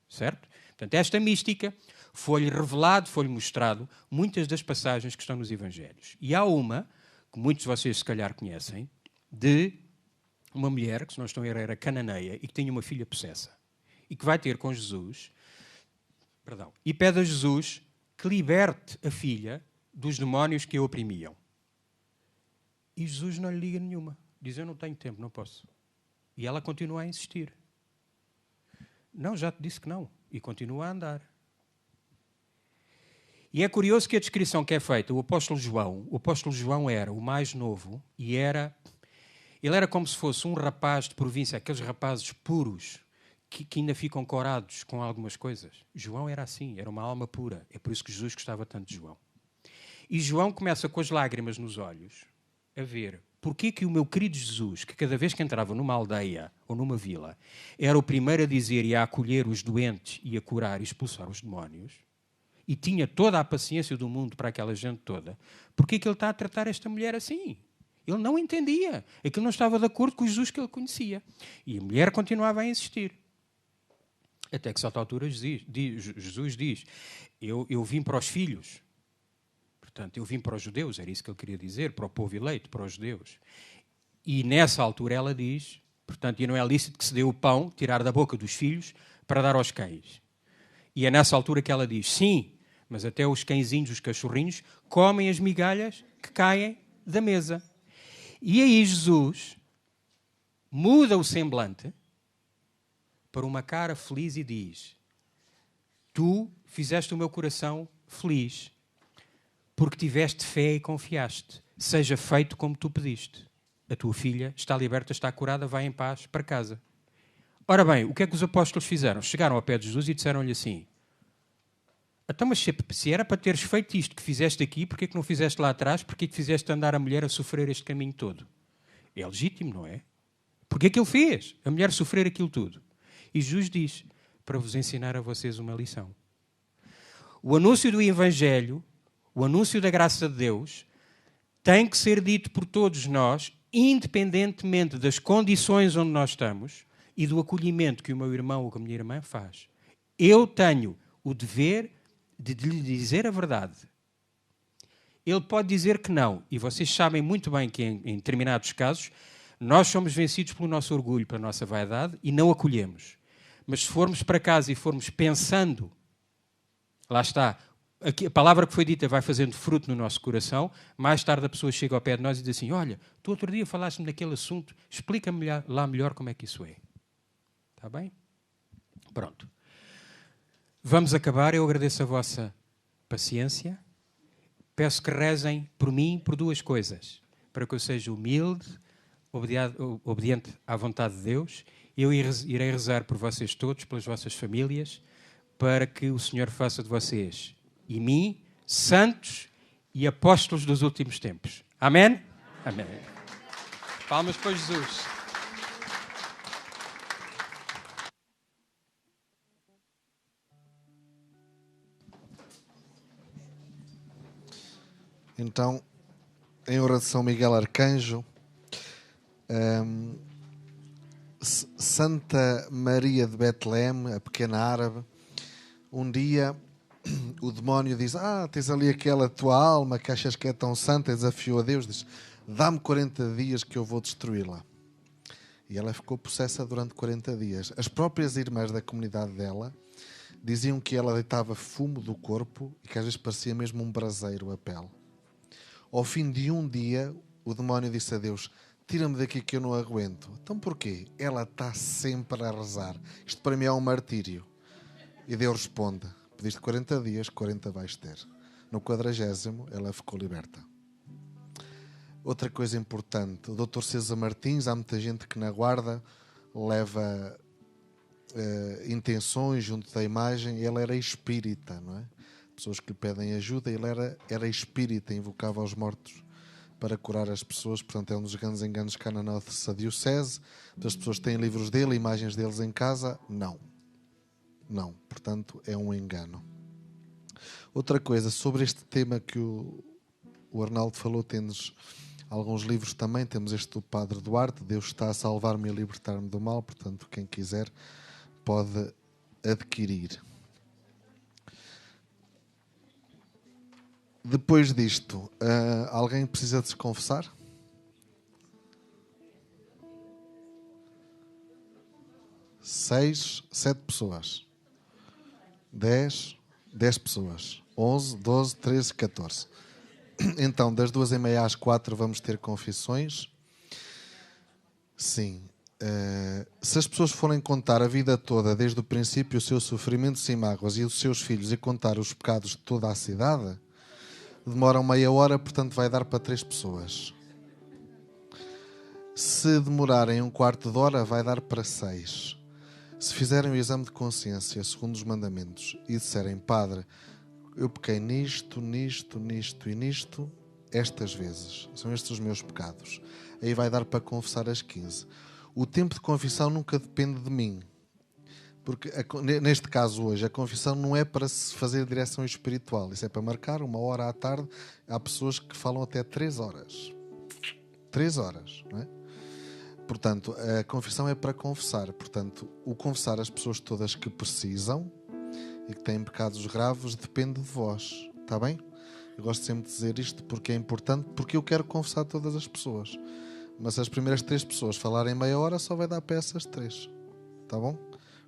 Certo? Portanto, esta mística foi-lhe revelado, foi-lhe mostrado muitas das passagens que estão nos Evangelhos. E há uma, que muitos de vocês se calhar conhecem, de uma mulher, que se não estou a errar era cananeia, e que tinha uma filha possessa. E que vai ter com Jesus Perdão. E pede a Jesus que liberte a filha dos demónios que a oprimiam. E Jesus não lhe liga nenhuma. Diz, eu não tenho tempo, não posso. E ela continua a insistir. Não, já te disse que não. E continua a andar. E é curioso que a descrição que é feita, o apóstolo João era o mais novo e ele era como se fosse um rapaz de província, aqueles rapazes puros, que ainda ficam corados com algumas coisas. João era assim, era uma alma pura. É por isso que Jesus gostava tanto de João. E João começa com as lágrimas nos olhos a ver porque que o meu querido Jesus, que cada vez que entrava numa aldeia ou numa vila, era o primeiro a dizer e a acolher os doentes e a curar e expulsar os demónios, e tinha toda a paciência do mundo para aquela gente toda, porque que ele está a tratar esta mulher assim? Ele não entendia. Aquilo não estava de acordo com o Jesus que ele conhecia. E a mulher continuava a insistir. Até que, a certa altura, Jesus diz, eu vim para os filhos. Portanto, eu vim para os judeus, era isso que ele queria dizer, para o povo eleito, para os judeus. E nessa altura ela diz, portanto, e não é lícito que se dê o pão, tirar da boca dos filhos, para dar aos cães. E é nessa altura que ela diz, sim, mas até os cãezinhos, os cachorrinhos, comem as migalhas que caem da mesa. E aí Jesus muda o semblante para uma cara feliz e diz, tu fizeste o meu coração feliz, porque tiveste fé e confiaste. Seja feito como tu pediste. A tua filha está liberta, está curada, vai em paz para casa. Ora bem, o que é que os apóstolos fizeram? Chegaram ao pé de Jesus e disseram-lhe assim, então, mas se era para teres feito isto que fizeste aqui, porquê que não fizeste lá atrás? Porquê que fizeste andar a mulher a sofrer este caminho todo? É legítimo, não é? Porquê que ele fez? A mulher sofrer aquilo tudo. E Jesus diz, para vos ensinar a vocês uma lição. O anúncio do Evangelho, o anúncio da graça de Deus, tem que ser dito por todos nós, independentemente das condições onde nós estamos e do acolhimento que o meu irmão ou que a minha irmã faz. Eu tenho o dever de lhe dizer a verdade. Ele pode dizer que não, e vocês sabem muito bem que em determinados casos nós somos vencidos pelo nosso orgulho, pela nossa vaidade e não acolhemos. Mas se formos para casa e formos pensando, lá está, a palavra que foi dita vai fazendo fruto no nosso coração, mais tarde a pessoa chega ao pé de nós e diz assim, olha, tu outro dia falaste-me daquele assunto, explica-me lá melhor como é que isso é. Está bem? Pronto. Vamos acabar. Eu agradeço a vossa paciência. Peço que rezem por mim por duas coisas. Para que eu seja humilde, obediente à vontade de Deus. Eu irei rezar por vocês todos, pelas vossas famílias, para que o Senhor faça de vocês e mim santos e apóstolos dos últimos tempos. Amém? Amém. Palmas para Jesus. Então, em honra de São Miguel Arcanjo, Santa Maria de Betlém, a pequena árabe, um dia o demónio diz, tens ali aquela tua alma que achas que é tão santa, desafiou a Deus, diz, dá-me 40 dias que eu vou destruí-la. E ela ficou possessa durante 40 dias. As próprias irmãs da comunidade dela diziam que ela deitava fumo do corpo e que às vezes parecia mesmo um braseiro a pele. Ao fim de um dia, o demónio disse a Deus, tira-me daqui que eu não aguento. Então porquê? Ela está sempre a rezar. Isto para mim é um martírio. E Deus responde, pediste 40 dias, 40 vais ter. No 40º, ela ficou liberta. Outra coisa importante, o Dr. César Martins, há muita gente que na guarda leva intenções junto da imagem. Ele era espírita, não é? Pessoas que lhe pedem ajuda, ele era espírita, invocava os mortos para curar as pessoas, portanto é um dos grandes enganos cá na nossa diocese. As pessoas têm livros dele, imagens deles em casa, não, portanto é um engano. Outra coisa, sobre este tema que o Arnaldo falou, temos alguns livros também, temos este do Padre Duarte, Deus está a salvar-me e a libertar-me do mal, portanto quem quiser pode adquirir. Depois disto, alguém precisa de se confessar? Sete pessoas. 10 pessoas. 11, 12, 13, 14. Então, das 2h30 às 4 vamos ter confissões. Sim. Se as pessoas forem contar a vida toda, desde o princípio, os seus sofrimentos e mágoas e os seus filhos, e contar os pecados de toda a cidade, demoram meia hora, portanto vai dar para 3 pessoas. Se demorarem um quarto de hora, vai dar para 6. Se fizerem o exame de consciência, segundo os mandamentos, e disserem, Padre, eu pequei nisto, nisto, nisto e nisto, estas vezes. São estes os meus pecados. Aí vai dar para confessar as 15. O tempo de confissão nunca depende de mim. Porque, neste caso hoje, a confissão não é para se fazer direção espiritual. Isso é para marcar 1 hora à tarde. Há pessoas que falam até 3 horas. 3 horas, não é? Portanto, a confissão é para confessar. Portanto, o confessar as pessoas todas que precisam e que têm pecados graves depende de vós. Está bem? Eu gosto sempre de dizer isto porque é importante, porque eu quero confessar todas as pessoas. Mas se as primeiras 3 pessoas falarem meia hora, só vai dar para essas 3. Está bom?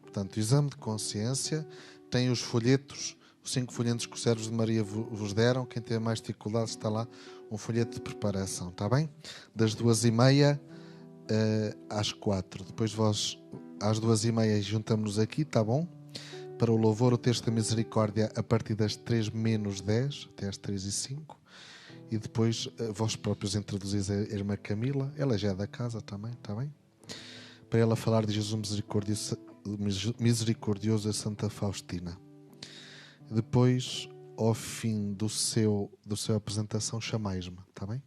Portanto, exame de consciência. Tem os folhetos, os 5 folhetos que os servos de Maria vos deram. Quem tem mais dificuldades está lá um folheto de preparação. Está bem? Das 2h30 às 4. Depois vós, às 2h30, juntamos-nos aqui. Está bom? Para o louvor, o texto da misericórdia a partir das 3 menos 10 até às 3h05. E depois vós próprios introduzis a irmã Camila. Ela já é da casa também, está bem? Para ela falar de Jesus misericordioso a Santa Faustina. Depois, ao fim do seu apresentação, chamais-me, está bem?